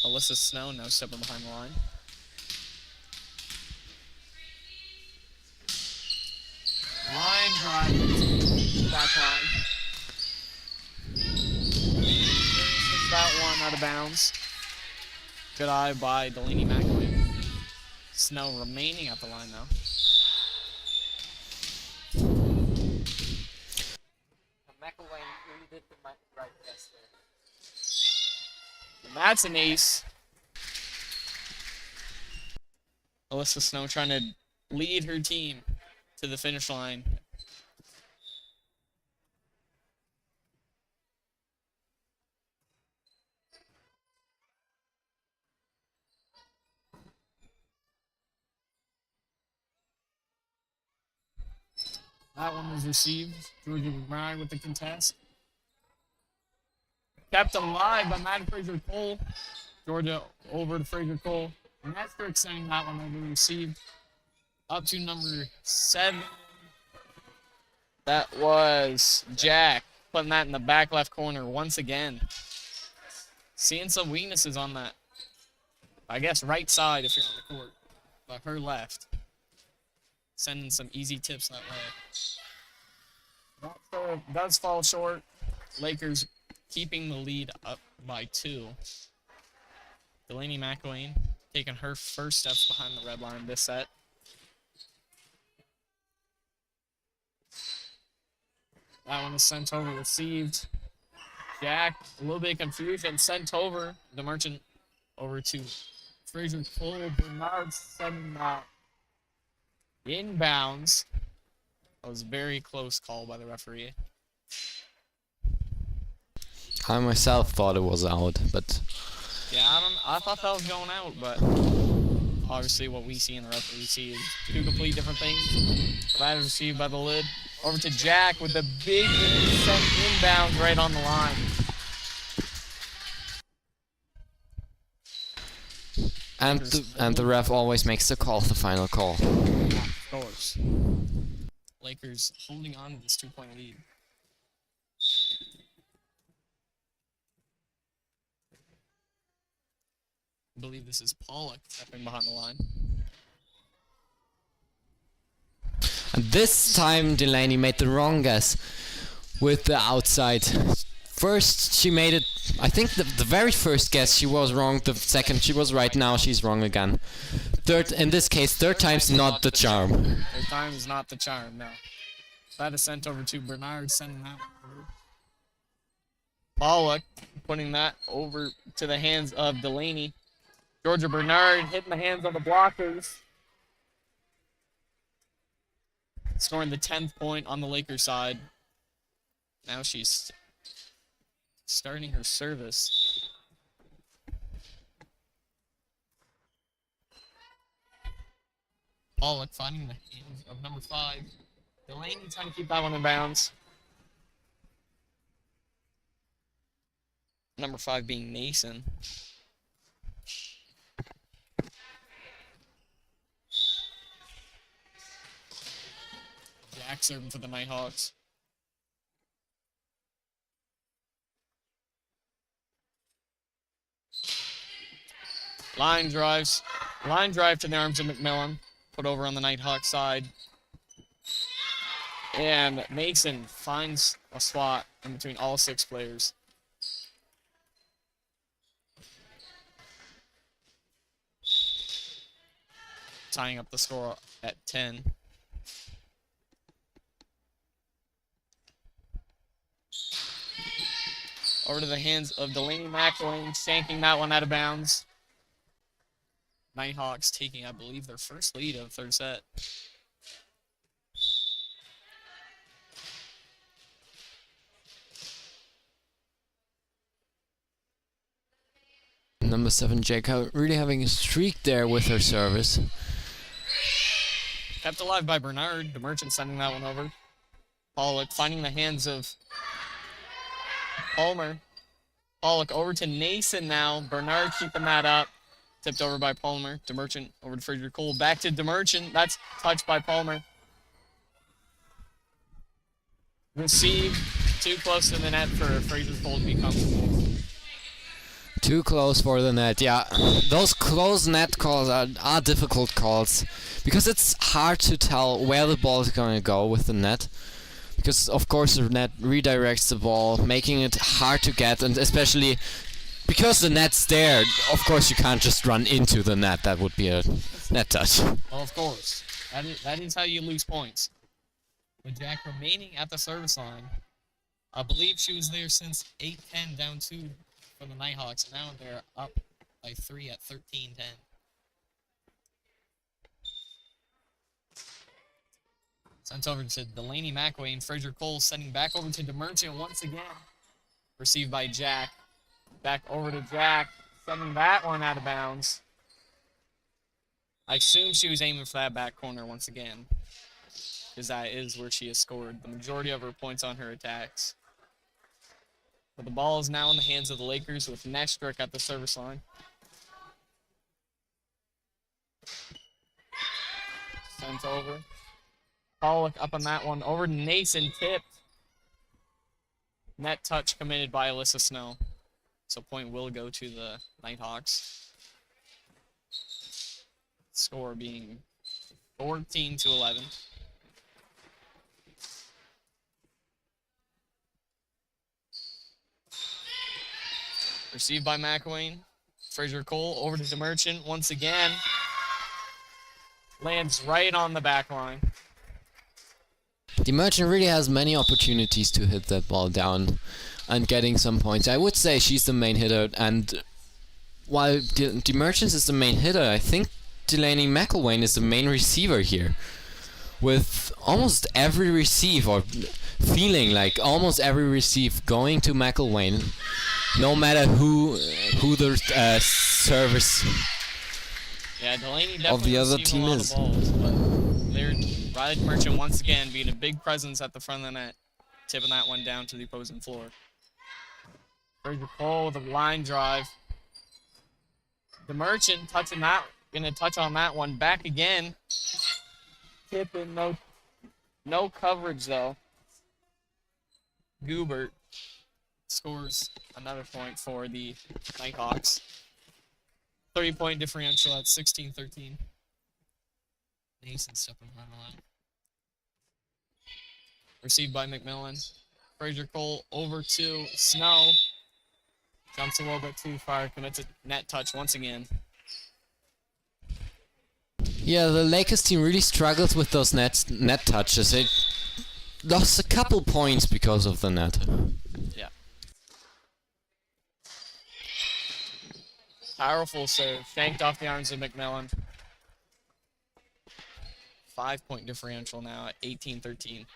Alyssa Snow now stepping behind the line. Line drive. Back line. That one out of bounds. Good eye by Delaney McElwain. Snow remaining at the line now. McElwain really did the right guess there. And that's an ace. Alyssa Snow trying to lead her team to the finish line. That one was received. Georgia McBride with the contest. Kept alive by Maddie Frazier-Cole. Georgia over to Frazier-Cole. Metric sending that one over received. Up to number 7. That was Jack. Putting that in the back left corner once again. Seeing some weaknesses on that. I guess right side if you're on the court. But her left. Sending some easy tips that way. That serve does fall short. Lakers keeping the lead up by 2. Delaney McElwain taking her first steps behind the red line this set. That one is sent over, received. Jack, a little bit of confusion, sent over. DeMerchant over to Frazier-Cole. Bernard sending that inbounds. That was a very close call by the referee. I myself thought it was out, but Yeah, I thought that was going out, but obviously what we see and the referee see is two complete different things. That is received by the lid. Over to Jack with the big sent inbound right on the line. And the ref always makes the call, the final call. Of course. Lakers holding on to this 2-point lead. I believe this is Pollock stepping behind the line. And this time Delaney made the wrong guess with the outside. First she made it, I think the very first guess she was wrong, the second she was right, now she's wrong again. In this case, third time's not the charm. Third time is not the charm, no. That is sent over to Bernard, sending that one over. Pollock putting that over to the hands of Delaney. Georgia Bernard hitting the hands of the blockers. Scoring the 10th point on the Lakers side. Now she's starting her service. Pollock finding the hands of number 5. Delaney trying to keep that one in bounds. Number 5 being Mason. Jack serving for the Nighthawks. Line drive to the arms of McMillan. Put over on the Nighthawks side. And Mason finds a spot in between all 6 players. Tying up the score at 10. Over to the hands of Delaney McElwain, shanking that one out of bounds. Nighthawks taking, I believe, their first lead of third set. Number 7, Jacob, really having a streak there with her service. Kept alive by Bernard. The Merchant sending that one over. Pollock finding the hands of Palmer. Pollock over to Nason now. Bernard keeping that up. Tipped over by Palmer. DeMerchant over to Fraser Cole. Back to DeMerchant. That's touched by Palmer. Received. Too close to the net for Fraser Cole to be comfortable. Too close for the net, yeah. Those close net calls are difficult calls. Because it's hard to tell where the ball is going to go with the net. Because of course the net redirects the ball, making it hard to get, and especially because the net's there, of course you can't just run into the net. That would be a net touch. Well, of course. That is how you lose points. With Jack remaining at the service line, I believe she was there since 8-10 down 2 for the Nighthawks, and now they're up by 3 at 13-10. Sent over to Delaney McElwain. Fraser Cole sending back over to DeMerchant once again. Received by Jack. Back over to Jack. Sending that one out of bounds. I assume she was aiming for that back corner once again, because that is where she has scored the majority of her points on her attacks. But the ball is now in the hands of the Lakers with Nestrick at the service line. Sent over. Pollock up on that one. Over to Nason, tipped. Net touch committed by Alyssa Snow. So point will go to the Nighthawks. Score being 14-11. Received by McElwain. Fraser Cole over to DeMerchant once again. Lands right on the back line. DeMerchant really has many opportunities to hit that ball down and getting some points. I would say she's the main hitter, and while DeMerchant is the main hitter, I think Delaney McElwain is the main receiver here. With almost every receive, or feeling like almost every receive, going to no matter who the service Yeah, Delaney of definitely the other received team a lot is. of balls, but they're Riley Merchant once again being a big presence at the front of the net, tipping that one down to the opposing floor. Fraser Cole with a line drive. The Merchant touching that, gonna touch on that one back again. Tipping, no coverage though. Goobert scores another point for the Nighthawks. 30-point differential at 16-13. Nason stepping on the line. Received by McMillan. Fraser Cole over to Snow. Jumps a little bit too far. Commits a net touch once again. Yeah, the Lakers team really struggles with those net touches. They lost a couple points because of the net. Yeah. Powerful serve. Shanked off the arms of McMillan. 5-point differential now at 18-13.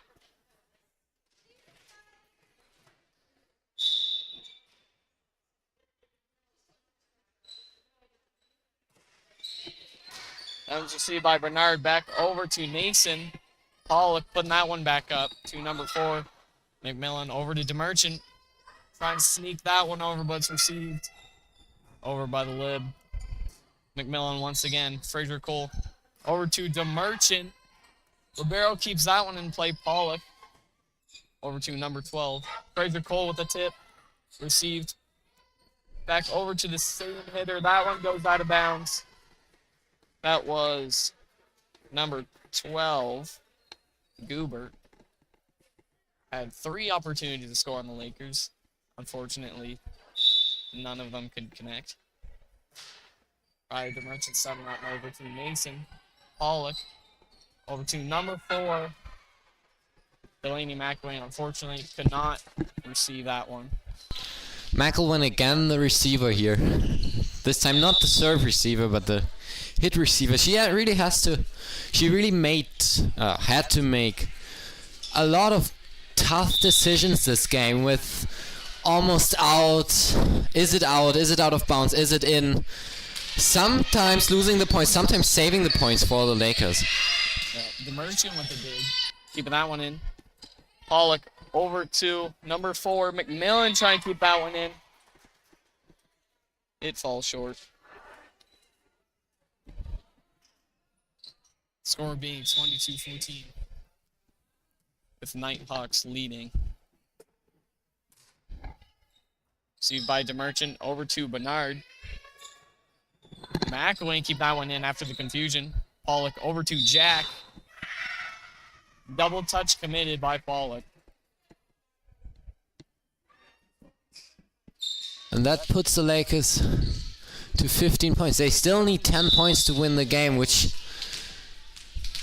That was received by Bernard back over to Nason. Pollock putting that one back up to number 4. McMillan over to DeMerchant. Trying to sneak that one over, but it's received over by the lib. McMillan once again. Fraser Cole over to DeMerchant. Ribeiro keeps that one in play. Pollock over to number 12. Fraser Cole with the tip. Received. Back over to the same hitter. That one goes out of bounds. That was number 12, Goobert. Had 3 opportunities to score on the Lakers. Unfortunately, none of them could connect. Right, the Merchant sending that over to Mason. Pollock over to number 4, Delaney McElwain. Unfortunately, could not receive that one. McElwain again, the receiver here. This time not the serve receiver, but the hit receiver. She really had to make a lot of tough decisions this game with almost out. Is it out? Is it out of bounds? Is it in? Sometimes losing the points, sometimes saving the points for the Lakers. Yeah, the Merchant with the dig. Keeping that one in. Pollock over to number 4, McMillan trying to keep that one in. It falls short. Score being 22-14. With Nighthawks leading. Received by DeMerchant over to Bernard. McElwain keep that one in after the confusion. Pollock over to Jack. Double touch committed by Pollock. And that puts the Lakers to 15 points. They still need 10 points to win the game, which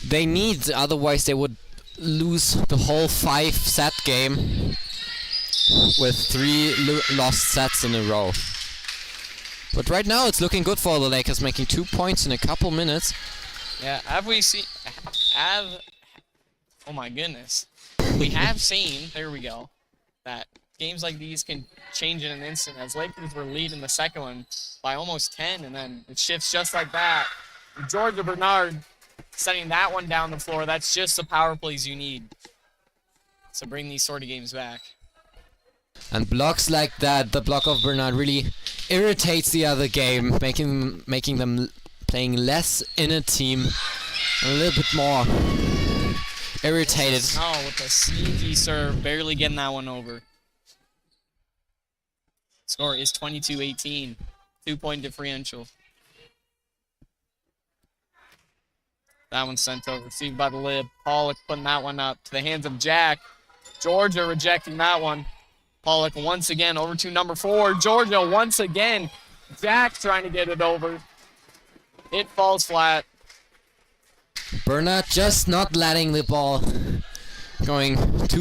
they need, otherwise they would lose the whole 5-set game with 3 lost sets in a row. But right now it's looking good for the Lakers, making 2 points in a couple minutes. Yeah, have we seen... oh my goodness. We have seen, there we go, that games like these can change in an instant, as Lakers were leading the second one by almost 10, and then it shifts just like that. Georgia Bernard setting that one down the floor. That's just the power plays you need to bring these sort of games back. And blocks like that, the block of Bernard really irritates the other game, making them playing less in a team, a little bit more irritated. Oh, with a sneaky serve, barely getting that one over. Score is 22-18, 2-point differential. That one's sent over, received by the lib. Pollock putting that one up to the hands of Jack. Georgia rejecting that one. Pollock once again over to number 4. Georgia once again. Jack trying to get it over. It falls flat. Bernard just not letting the ball going to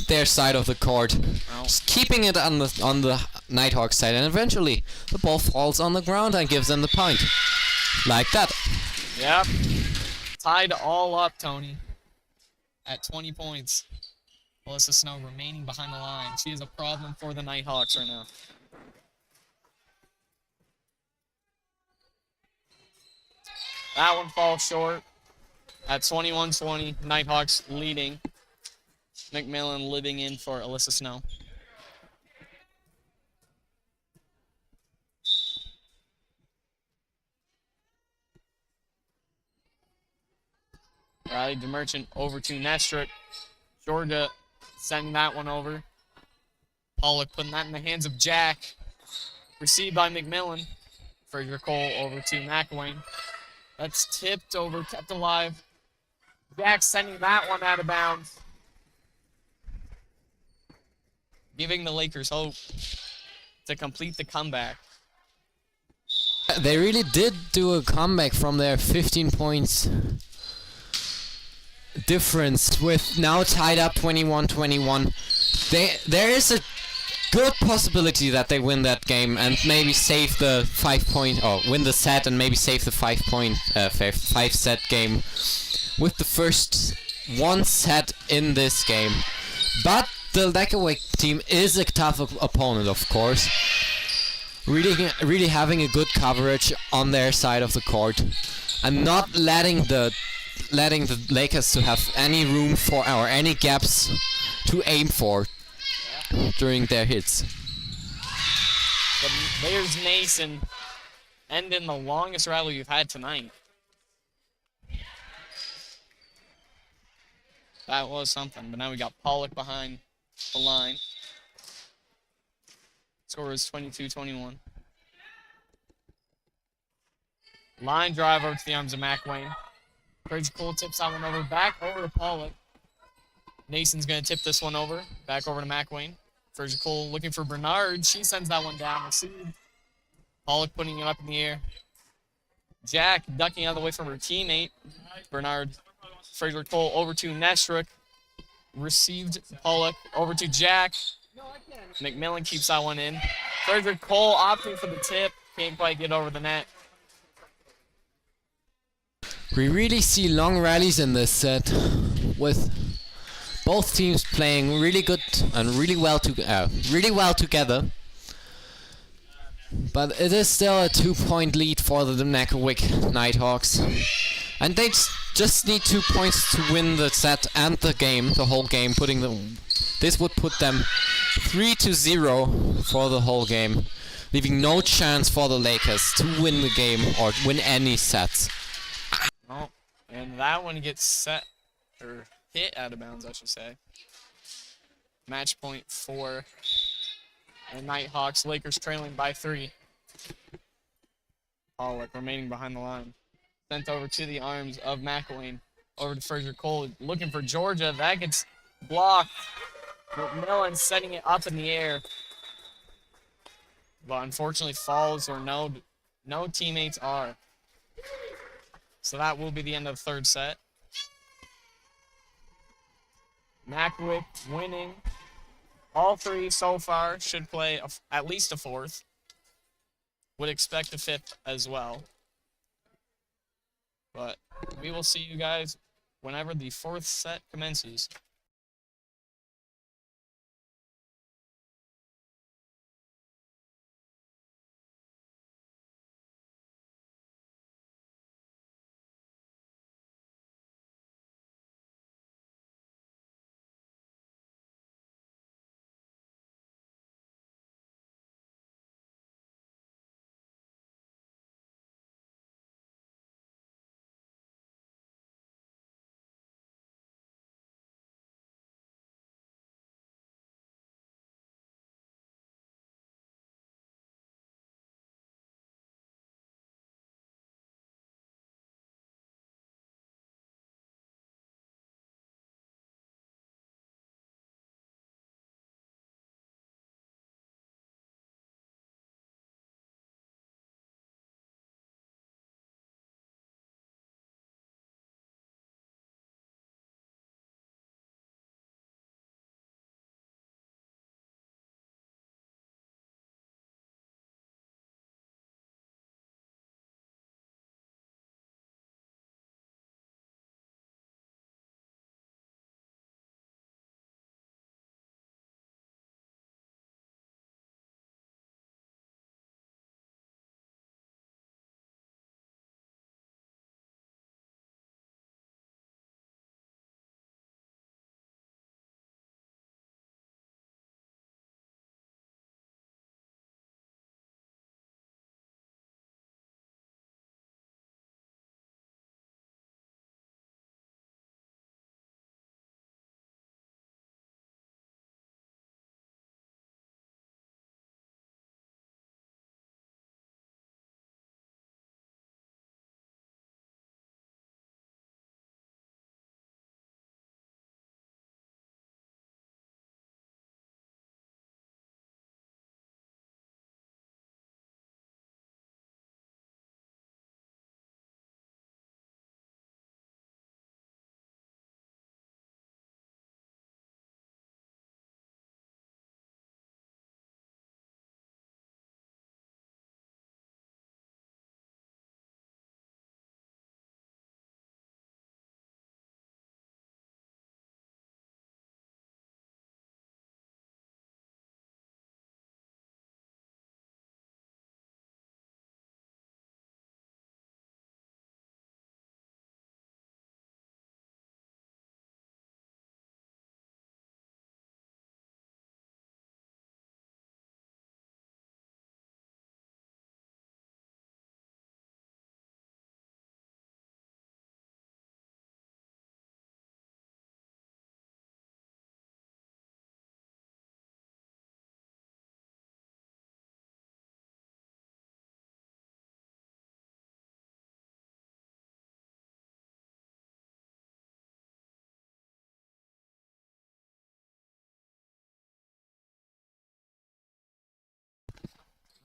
their side of the court. Wow. Just keeping it on the Nighthawks side, and eventually the ball falls on the ground and gives them the point. Like that. Yep. Tied all up, Tony. At 20 points. Melissa Snow remaining behind the line. She is a problem for the Nighthawks right now. That one falls short. At 21-20, Nighthawks leading. McMillan living in for Alyssa Snow. Riley DeMerchant over to Nestrick. Georgia sending that one over. Pollock putting that in the hands of Jack. Received by McMillan. Fraser Cole over to Nackawic. That's tipped over, kept alive. Jack sending that one out of bounds. Giving the Lakers hope to complete the comeback. They really did do a comeback from their 15 points difference with now tied up 21-21. There is a good possibility that they win that game and maybe save the 5 point, or win the set and maybe save the 5 set game with the first one set in this game. But the Nackawic team is a tough opponent, of course. Really having a good coverage on their side of the court and not letting the Lakers to have any room for or any gaps to aim for during their hits. There's Nason ending the longest rally we've had tonight. That was something, but now we got Pollock behind the line. Score is 22-21. Line drive over to the arms of McWayne. Fraser Cole tips that one over, back over to Pollock. Nason's going to tip this one over, back over to McWayne. Fraser Cole looking for Bernard. She sends that one down. Received. Pollock putting it up in the air. Jack ducking out of the way from her teammate. Bernard. Fraser Cole over to Nestrick. Received Pollock over to Jack. McMillan keeps that one in. Fraser Cole opting for the tip. Can't quite get over the net. We really see long rallies in this set, with both teams playing really good and really well together. But it is still a 2-point lead for the Nackawic Nighthawks, and they just need 2 points to win the set and the whole game. This would put them 3-0 for the whole game, leaving no chance for the Lakers to win the game or win any sets. Oh, and that one gets set, or hit out of bounds, I should say. Match point for the Nighthawks. Lakers trailing by 3. Pollock remaining behind the line. Sent over to the arms of McElwain. Over to Fraser Cole, looking for Georgia. That gets blocked. McMillan setting it up in the air. But unfortunately falls where no teammates are. So that will be the end of the third set. Nackawic winning all 3 so far. Should play at least a 4th. Would expect a 5th as well. But we will see you guys whenever the 4th set commences.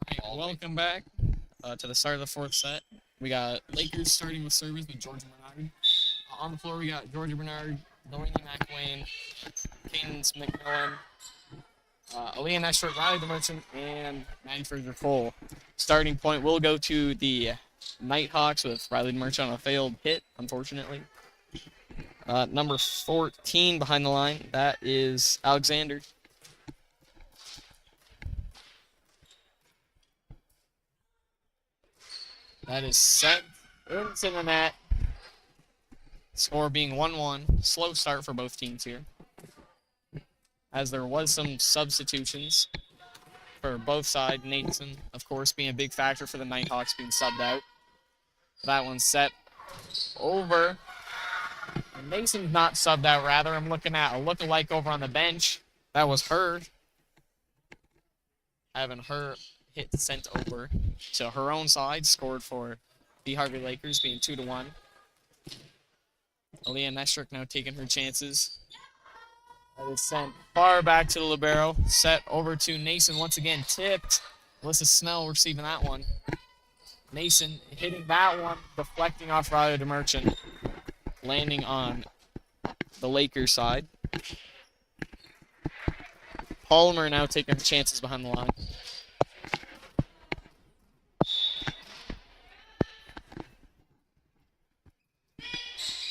Alright, welcome back to the start of the fourth set. We got Lakers starting with service with Georgia Bernard. On the floor, we got Georgia Bernard, Delaney McWayne, Cadence McMillan, Aaliyah Neshrick, Riley DeMerchant, and Maddie Fraser-Cole. Starting point will go to the Nighthawks with Riley DeMerchant on a failed hit, unfortunately. Number 14 behind the line, that is Alexander. That is set into the net. Score being 1-1. Slow start for both teams here, as there was some substitutions for both sides. Nathan, of course, being a big factor for the Nighthawks being subbed out. That one's set over. Mason's not subbed out, rather. I'm looking at a look-alike over on the bench. That was her. Having her hit sent over to her own side. Scored for the Harvey Lakers, being 2-1. Aaliyah Neshrick now taking her chances. That is sent far back to the libero. Set over to Nason once again. Tipped. Alyssa Snell receiving that one. Nason hitting that one. Deflecting off Riley DeMerchant. Landing on the Lakers side. Palmer now taking her chances behind the line.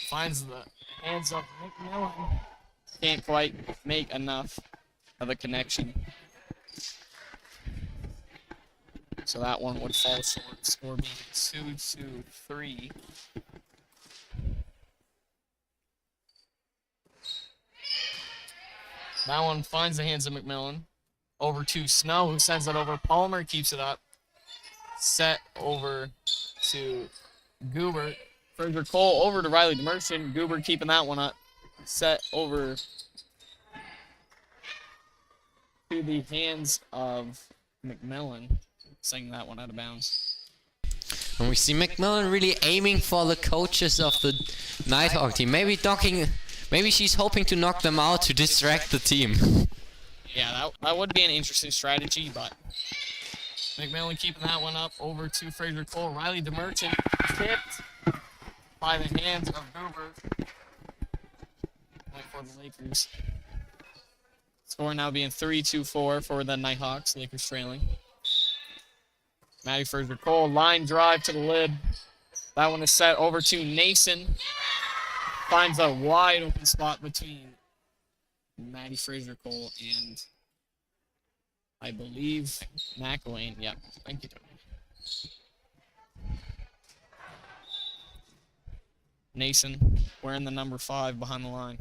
Finds the hands of McMillan. Can't quite make enough of a connection. So that one would fall short. Score being 2-3. That one finds the hands of McMillan. Over to Snow, who sends it over. Palmer keeps it up. Set over to Goober. Fraser-Cole over to Riley DeMerchant. Goober keeping that one up. Set over to the hands of McMillan. Sending that one out of bounds. And we see McMillan really aiming for the coaches of the Nighthawk team. Maybe she's hoping to knock them out to distract the team. Yeah, that would be an interesting strategy, but McMillan keeping that one up over to Fraser-Cole. Riley DeMerchant tipped by the hands of Goober. Point for the Lakers. Score now being 3-4 for the Nighthawks. Lakers trailing. Maddie Fraser-Cole, line drive to the lid. That one is set over to Nason. Finds a wide open spot between Maddie Fraser-Cole and, I believe, Nackawic. Yep, thank you, Tony. Nason wearing the number 5 behind the line.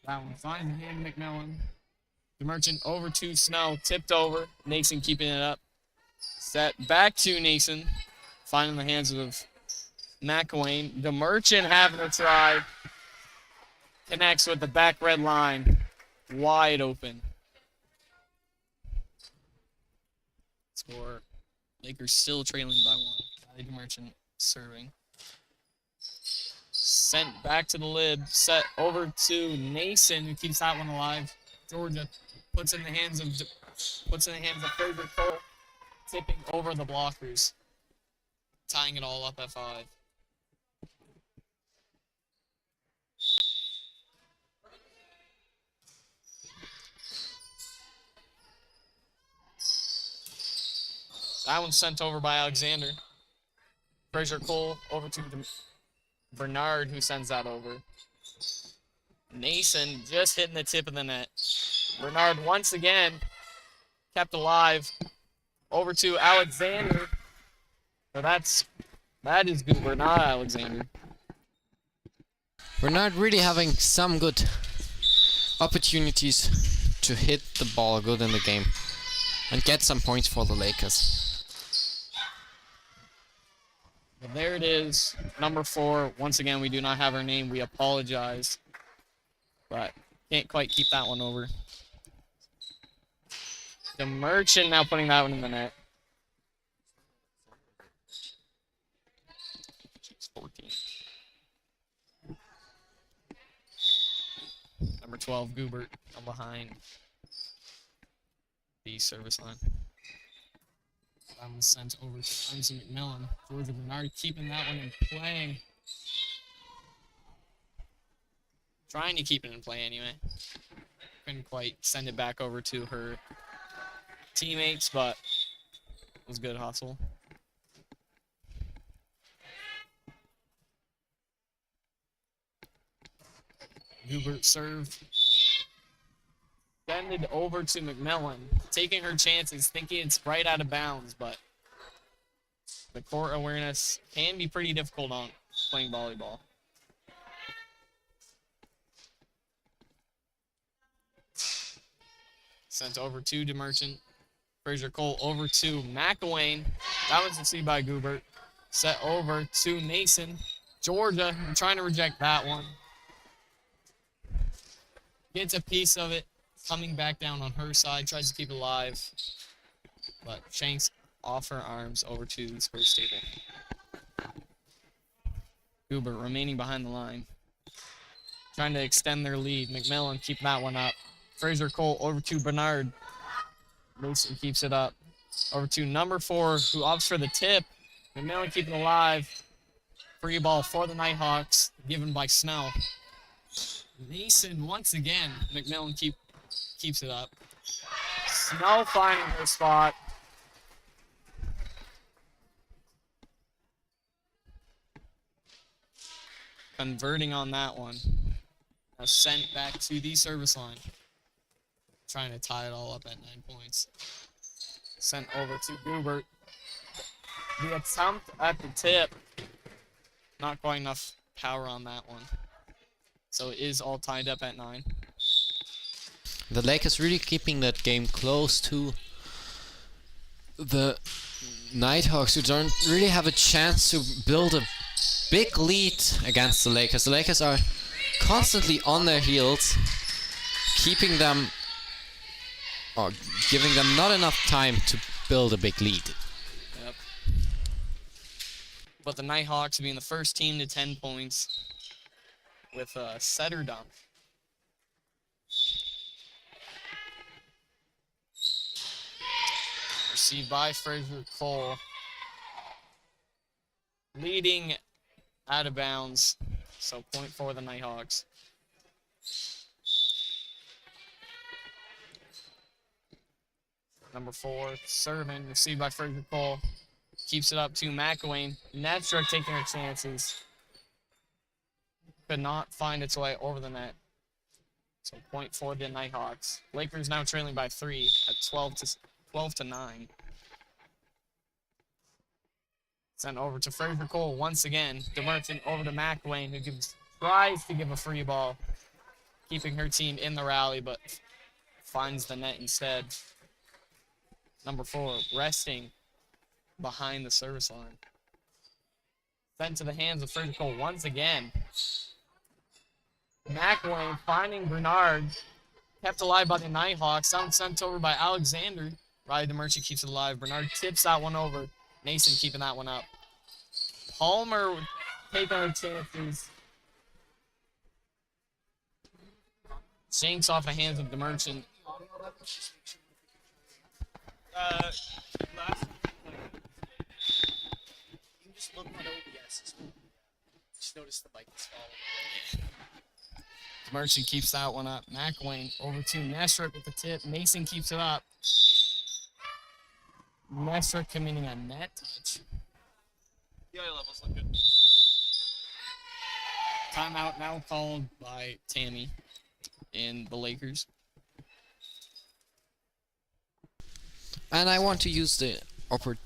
That one finds the hand McMillan. DeMerchant over to Snow, tipped over. Nason keeping it up. Set back to Nason. Finding the hands of Nackawic. DeMerchant having a try. Connects with the back red line. Wide open. Score. Lakers still trailing by 1. Riley DeMerchant serving. Sent back to the lid. Set over to Nason, who keeps that one alive. Georgia puts in the hands of Fraser-Cole, tipping over the blockers, tying it all up at 5. That one's sent over by Alexander. Fraser-Cole over to Bernard, who sends that over. Nason just hitting the tip of the net. Bernard once again kept alive. Over to Alexander. So that is Goober, not Alexander. Bernard really having some good opportunities to hit the ball good in the game and get some points for the Lakers. But there it is, number 4. Once again, we do not have her name. We apologize. But can't quite keep that one over. The Merchant now putting that one in the net. 14. Number 12, Goobert, behind. the service line. That was sent over to the arms of McMillan. Georgia Bernard keeping that one in play. Trying to keep it in play anyway. Couldn't quite send it back over to her teammates, but it was good hustle. Hubert served. Send it over to McMillan. Taking her chances, thinking it's right out of bounds, but the court awareness can be pretty difficult on playing volleyball. Sent over to DeMerchant. Fraser Cole over to McElwain. That was received by Goobert. Set over to Nason. Georgia trying to reject that one. Gets a piece of it. Coming back down on her side. Tries to keep it alive. But Shanks off her arms over to the Spurs table. Goobert remaining behind the line. Trying to extend their lead. McMillan keep that one up. Fraser Cole over to Bernard. Mason keeps it up. Over to number 4, who opts for the tip. McMillan keeping it alive. Free ball for the Nighthawks, given by Snell. Mason once again. McMillan keeps it up. Snell finding her spot. Converting on that one. Now sent back to the service line. Trying to tie it all up at 9 points. Sent over to Goobert. The attempt at the tip. Not quite enough power on that one. So it is all tied up at 9. The Lakers really keeping that game close to the Nighthawks, who don't really have a chance to build a big lead against the Lakers. The Lakers are constantly on their heels, keeping them or giving them not enough time to build a big lead. Yep. But the Nighthawks being the first team to 10 points with a setter dump. Received by Fraser Cole. Leading out of bounds. So point for the Nighthawks. Number 4, serving, received by Fraser Cole. Keeps it up to McElwain. Netstruck taking her chances. Could not find its way over the net. So point for the Nighthawks. Lakers now trailing by 3 at 12 to 9. Sent over to Fraser Cole once again. DeMerchant over to McElwain, who tries to give a free ball, keeping her team in the rally, but finds the net instead. Number 4, resting behind the service line. Sent to the hands of Fraser Cole once again. McElwain finding Bernard. Kept alive by the Nighthawks. Sent over by Alexander. Riley DeMerchant keeps it alive. Bernard tips that one over. Nason keeping that one up. Palmer taking her chances. Shanks off the hands of DeMerchant. You just look on OBS. Just notice the mic is falling. DeMerchant keeps that one up. McElwain over to Nestrup with the tip. Mason keeps it up. Nestrup committing a net touch. The eye levels look good. Timeout now called by Tammy in the Lakers. And I want to use the opportunity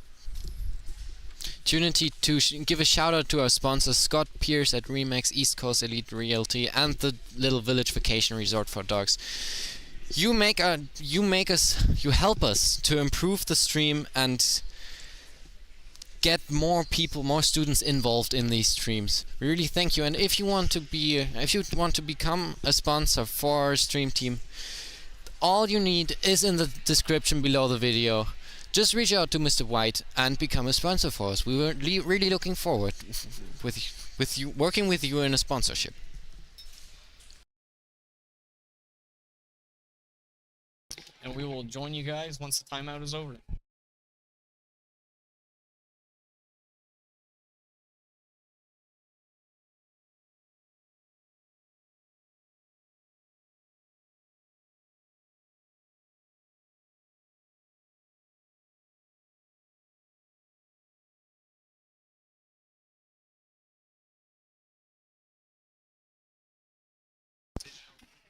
to give a shout out to our sponsors, Scott Pierce at Remax, East Coast Elite Realty, and the Little Village Vacation Resort for Dogs. You help us to improve the stream and get more people, more students involved in these streams. We really thank you. And if you want to become a sponsor for our stream team, all you need is in the description below the video. Just reach out to Mr. White and become a sponsor for us. We were really looking forward with you working with you in a sponsorship. and we will join you guys once the timeout is over.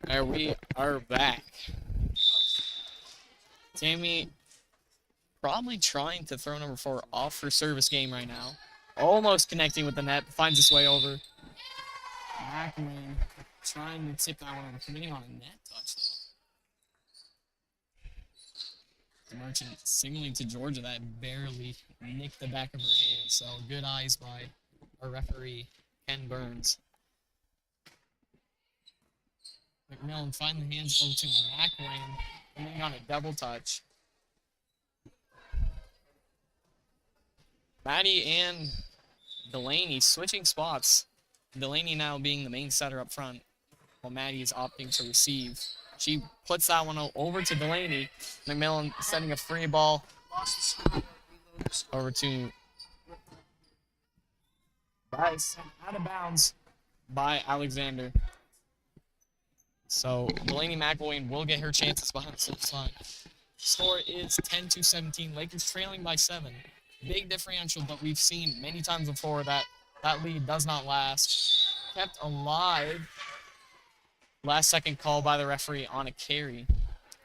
Alright, we are back. Tammy probably trying to throw number 4 off her service game right now. Almost connecting with the net, finds its way over. Nackawic trying to tip that one over, committing on a net touch though. The Merchant signaling to Georgia that barely nicked the back of her hand, so good eyes by our referee, Ken Burns. McMillan finally hands over to Nackawic, committing on a double touch. Maddie and Delaney switching spots. Delaney now being the main setter up front, while Maddie is opting to receive. She puts that one over to Delaney. McMillan sending a free ball over to Bryce, out of bounds by Alexander. So Delaney McElwain will get her chances behind the service line. Score is 10-17. Lakers trailing by 7. Big differential, but we've seen many times before that that lead does not last. Kept alive. Last second call by the referee on a carry.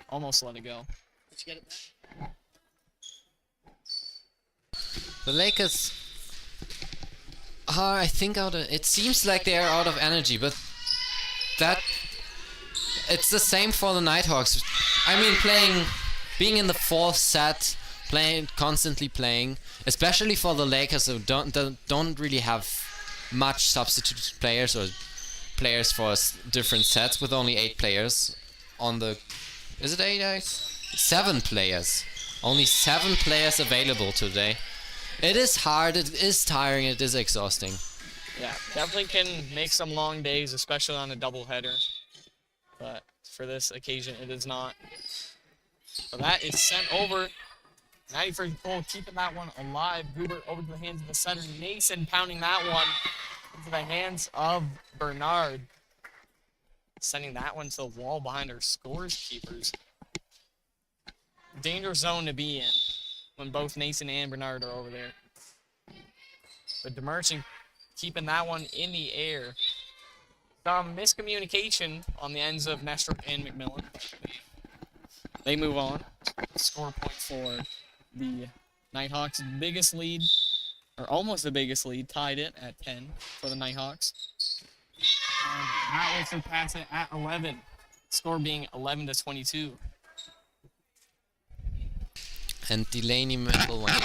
Almost let it go. Did you get it back? The Lakers are, I think, it seems like they are out of energy, but that it's the same for the Nighthawks. I mean, being in the 4th set, constantly playing, especially for the Lakers who don't really have much substitute players or players for different sets, with only 8 players on the. Is it 8 guys? 7 players. Only 7 players available today. It is hard. It is tiring. It is exhausting. Yeah, definitely can make some long days, especially on a doubleheader. But for this occasion, it is not. So that is sent over. 91st goal, keeping that one alive. Goober over to the hands of the setter. Nason pounding that one into the hands of Bernard. Sending that one to the wall behind our scores keepers. Dangerous zone to be in when both Nason and Bernard are over there. But DeMerchant keeping that one in the air. Some miscommunication on the ends of Nestrup and McMillan. They move on. Score point for the Nighthawks' biggest lead, or almost the biggest lead, tied it at 10 for the Nighthawks. And that will surpass it at 11. Score being 11-22. And Delaney McElwain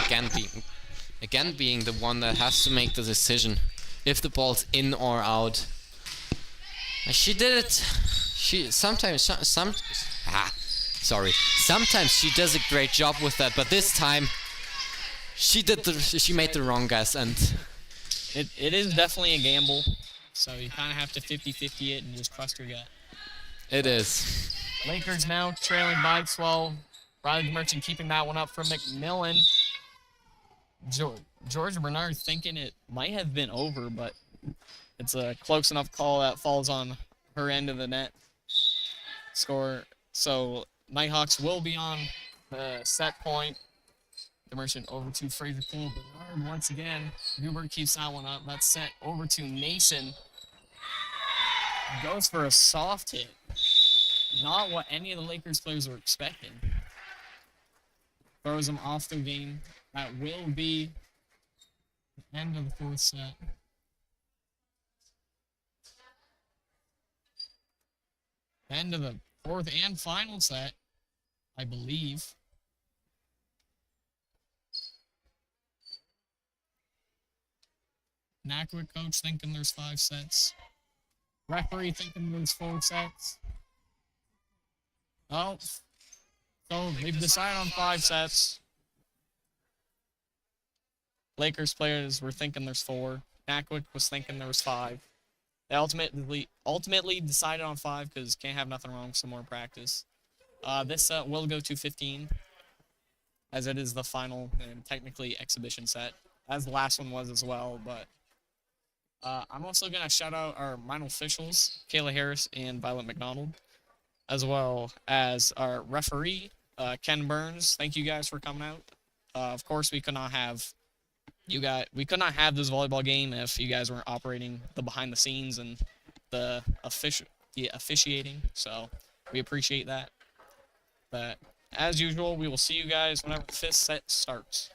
again being the one that has to make the decision if the ball's in or out. She did it. Sometimes she does a great job with that, but this time she made the wrong guess, and it is definitely a gamble. So you kind of have to 50-50 it and just trust your gut. It is. Lakers now trailing by 12. Riley Merchant keeping that one up from McMillan. Georgia Bernard thinking it might have been over, but it's a close enough call that falls on her end of the net. Score. So Nighthawks will be on the set point. The Merchant over to Fraser Cole. Bernard once again. Goober keeps that one up. That's set over to Nason. Goes for a soft hit. Not what any of the Lakers players were expecting. Throws them off their game. That will be the end of the 4th set. End of the 4th and final set, I believe. Nackawic coach thinking there's 5 sets. Referee thinking there's 4 sets. Oh, so they've decided on 5 sets. Lakers players were thinking there's 4. Nackawic was thinking there was 5. They ultimately decided on 5 because can't have nothing wrong with some more practice. This set will go to 15, as it is the final and technically exhibition set, as the last one was as well. But I'm also going to shout out our minor officials, Kayla Harris and Violet McDonald, as well as our referee, Ken Burns. Thank you guys for coming out. Of course, we could not have this volleyball game if you guys weren't operating the behind the scenes and the officiating. So we appreciate that. But as usual, we will see you guys whenever the 5th set starts.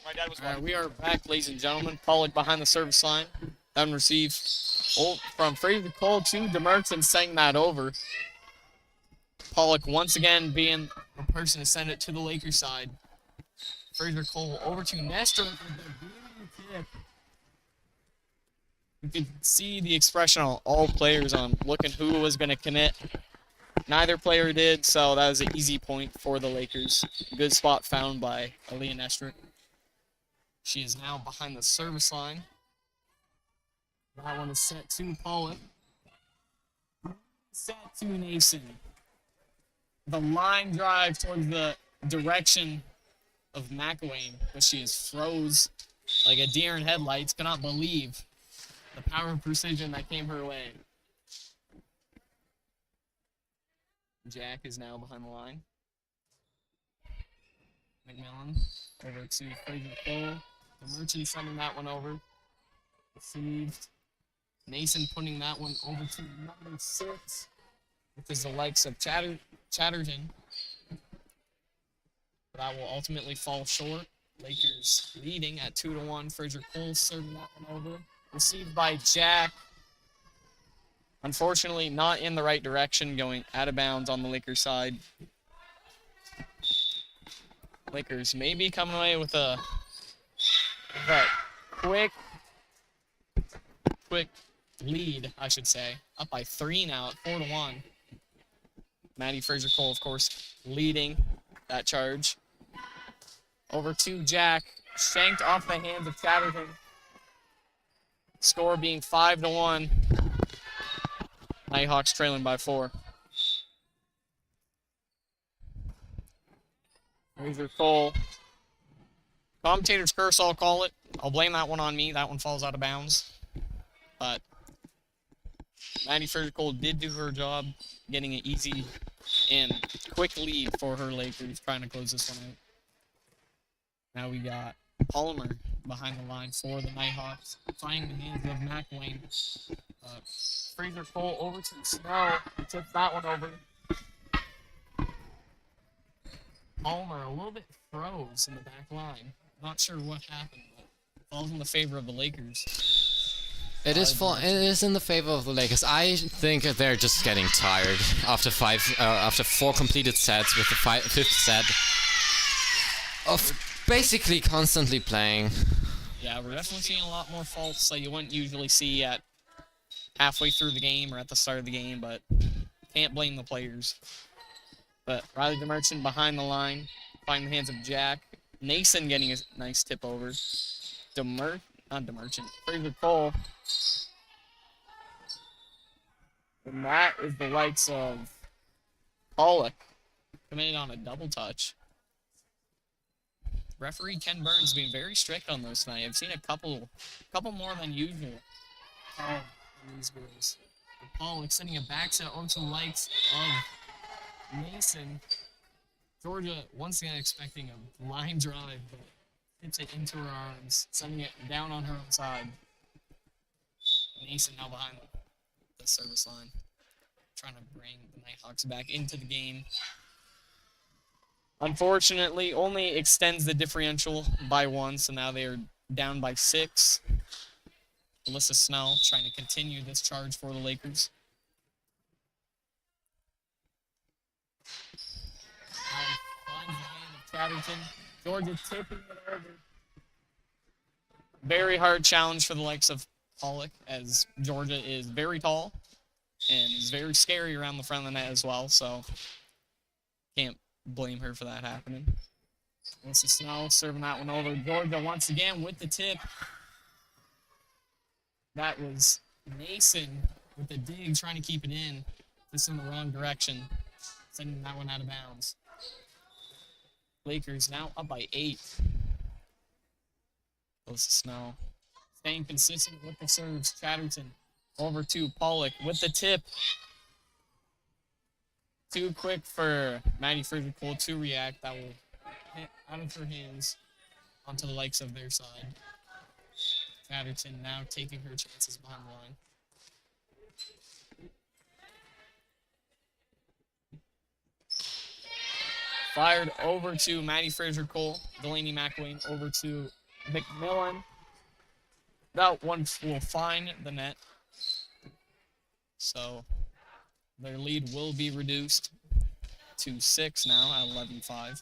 My dad was All right, we are back, ladies and gentlemen. Pollock behind the service line. Down receive from Fraser Cole to DeMerton, sending that over. Pollock once again being the person to send it to the Lakers side. Fraser Cole over to Nestor. You could see the expression on all players on looking who was going to commit. Neither player did, so that was an easy point for the Lakers. Good spot found by Aaliyah Nestor. She is now behind the service line. That one is set to Pollock. Set to Nason. The line drive towards the direction of Nackawic, but she is froze like a deer in headlights. Cannot believe the power and precision that came her way. Jack is now behind the line. McMillan over to Fraser Cole. The Merchant sending that one over. Received. Nason putting that one over to number 6. Which is the likes of Chatterton. But that will ultimately fall short. Lakers leading at 2-1. Fraser Cole serving that one over. Received by Jack. Unfortunately, not in the right direction, going out of bounds on the Lakers side. Lakers maybe coming away with a quick lead, I should say. Up by 3 now at 4-1. Maddie Fraser Cole, of course, leading that charge. Over to Jack. Shanked off the hands of Chatterton. Score being 5-1. Nighthawks trailing by 4. Fraser Cole. Commentator's curse, I'll call it. I'll blame that one on me. That one falls out of bounds. But Maddie Fraser Cole did do her job, getting an easy and quick lead for her Lakers, trying to close this one out. Now we got Palmer behind the line for the Nighthawks, finding the hands of McWayne. Fraser Cole over to Snow. He tips that one over. Palmer a little bit froze in the back line. Not sure what happened, but falls in the favor of the Lakers. It is in the favor of the Lakers. I think they're just getting tired after 4 completed sets with the 5th set of basically constantly playing. Yeah, we're definitely seeing a lot more faults that you wouldn't usually see at halfway through the game or at the start of the game, but can't blame the players. But Riley DeMerchant behind the line, finding the hands of Jack. Nason getting a nice tip over. Fraser Cole. And that is the likes of Pollock coming in on a double touch. Referee Ken Burns being very strict on those tonight. I've seen a couple more than usual in these games. Pollock sending a back set onto the likes of Mason. Georgia once again expecting a line drive, but hits it into her arms, sending it down on her own side. Mason now behind the service line, trying to bring the Nighthawks back into the game. Unfortunately, only extends the differential by 1, so now they are down by 6. Alyssa Snell trying to continue this charge for the Lakers. Finds the hand of Chatterton. Georgia tipping it over. Very hard challenge for the likes of Pollock, as Georgia is very tall and is very scary around the front of the net as well, so can't blame her for that happening. Alyssa Snell serving that one over. Georgia once again with the tip. That was Mason with the dig, trying to keep it in. Just in the wrong direction, sending that one out of bounds. Lakers now up by 8. Alyssa Snell staying consistent with the serves. Chatterton over to Pollock with the tip. Too quick for Maddie Fraser-Cole to react. That will hit out of her hands onto the likes of their side. Chatterton now taking her chances behind the line. Fired over to Maddie Fraser-Cole. Delaney McElwain over to McMillan. That one will find the net. So their lead will be reduced to 6 now at 11-5.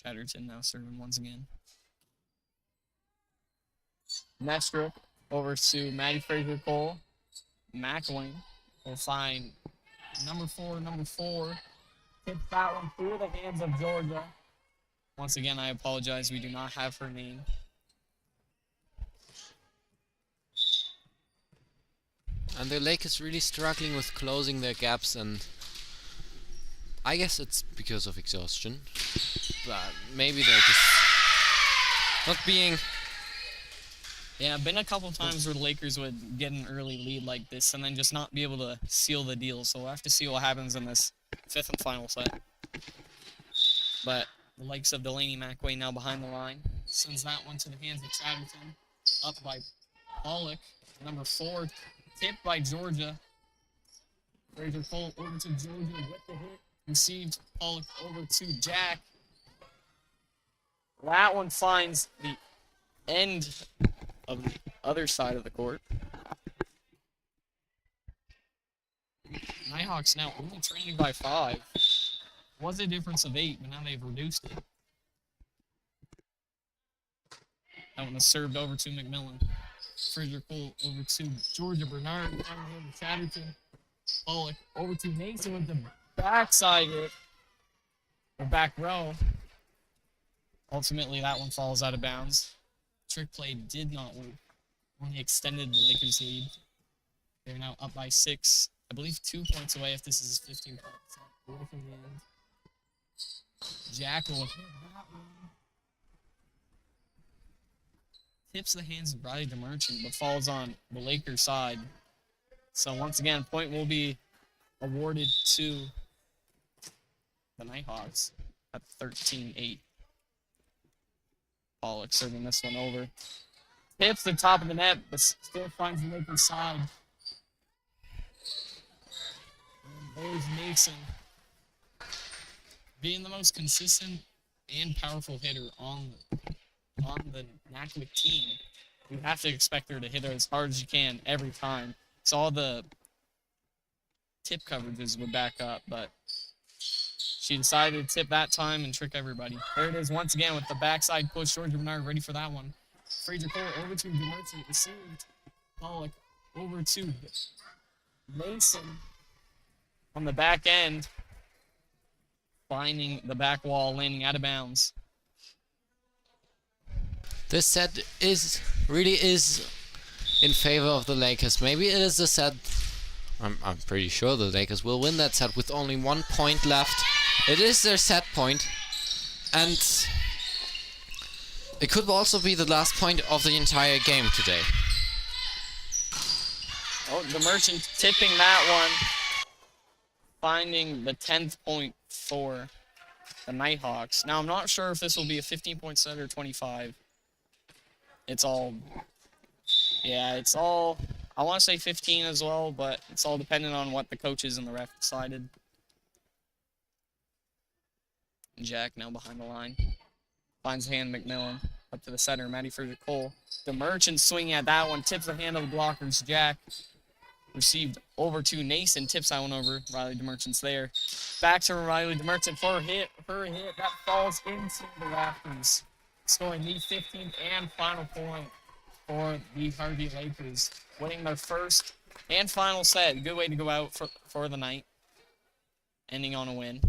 Chatterton now serving once again. Nestrup over to Maddie Fraser-Cole. McElwain will find number 4. Hits that one through the hands of Georgia. Once again, I apologize. We do not have her name. And the Lakers really struggling with closing their gaps, and I guess it's because of exhaustion. But maybe they're just not being... Yeah, been a couple times where the Lakers would get an early lead like this and then just not be able to seal the deal. So we'll have to see what happens in this 5th and final set. But the likes of Delaney McElwain now behind the line. Sends that one to the hands of Chatterton. Up by Pollock. Number 4. Tipped by Georgia. Fraser-Cole over to Georgia with the hit. Received Pollock over to Jack. That one finds the end of the other side of the court. Nighthawks now only trailing by 5. Was a difference of 8, but now they've reduced it. That one is served over to McMillan. Fraser-Cole over to Georgia Bernard. Over to Chatterton. Pollock over to Mason with the backside hit. Or back row. Ultimately, that one falls out of bounds. Trick play did not work. Only extended the Lakers' lead. They're now up by 6. I believe 2 points away if this is 15 points. Away from the end. Jack will hit that one. Tips the hands of Brodie DeMerchant, but falls on the Lakers' side. So once again, point will be awarded to the Nighthawks at 13-8. Pollock serving this one over. Hits the top of the net, but still finds the Lakers' side. And there's Mason. Being the most consistent and powerful hitter on the Nackawic team, you have to expect her to hit her as hard as you can every time. So all the tip coverages would back up, but she decided to tip that time and trick everybody. There it is once again with the backside push. Georgia Bernard ready for that one. Fraser-Cole over to DeMerchant, received. Pollock over to Mason on the back end. Finding the back wall, landing out of bounds. This set really is in favor of the Lakers. Maybe it is a set. I'm pretty sure the Lakers will win that set with only 1 point left. It is their set point, and it could also be the last point of the entire game today. Oh, the Merchant tipping that one. Finding the 10th point for the Nighthawks. Now, I'm not sure if this will be a 15-point set or 25. It's all... Yeah, it's all... I want to say 15 as well, but it's all dependent on what the coaches and the ref decided. Jack now behind the line. Finds hand McMillan. Up to the center, Matty Fraser-Cole. The Merchant swinging at that one. Tips the hand of the blockers. Jack received over to Nason. Tips that one over. Riley DeMerchant's there. Back to Riley DeMerchant for a hit. Her hit. That falls into the rafters. Scoring the 15th and final point for the Harvey Lakers. Winning their first and final set. Good way to go out for the night. Ending on a win.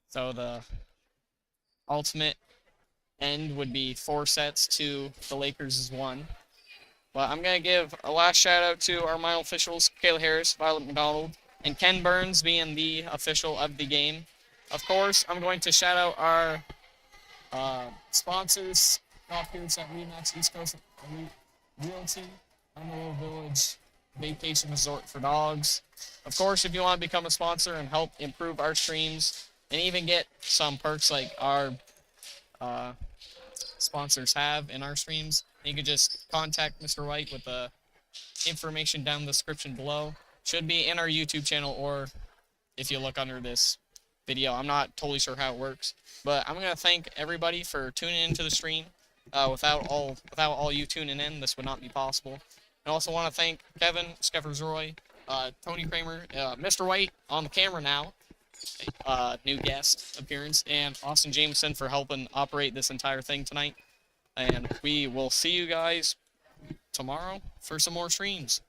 So the ultimate end would be 4 sets to the Lakers' 1. But I'm going to give a last shout out to our minor officials, Kayla Harris, Violet McDonald, and Ken Burns being the official of the game. Of course, I'm going to shout out our sponsors, golf groups at Remax, East Coast Realty, Underwood Village Vacation Resort for Dogs. Of course, if you want to become a sponsor and help improve our streams, and even get some perks like our sponsors have in our streams, you can just contact Mr. White with the information down in the description below. Should be in our YouTube channel, or if you look under this video. I'm not totally sure how it works, but I'm gonna thank everybody for tuning into the stream. Without all you tuning in, this would not be possible. I also want to thank Kevin Skeffers-Roy, Tony Kramer, Mr. White on the camera now, new guest appearance, and Austin Jameson for helping operate this entire thing tonight. And we will see you guys tomorrow for some more streams.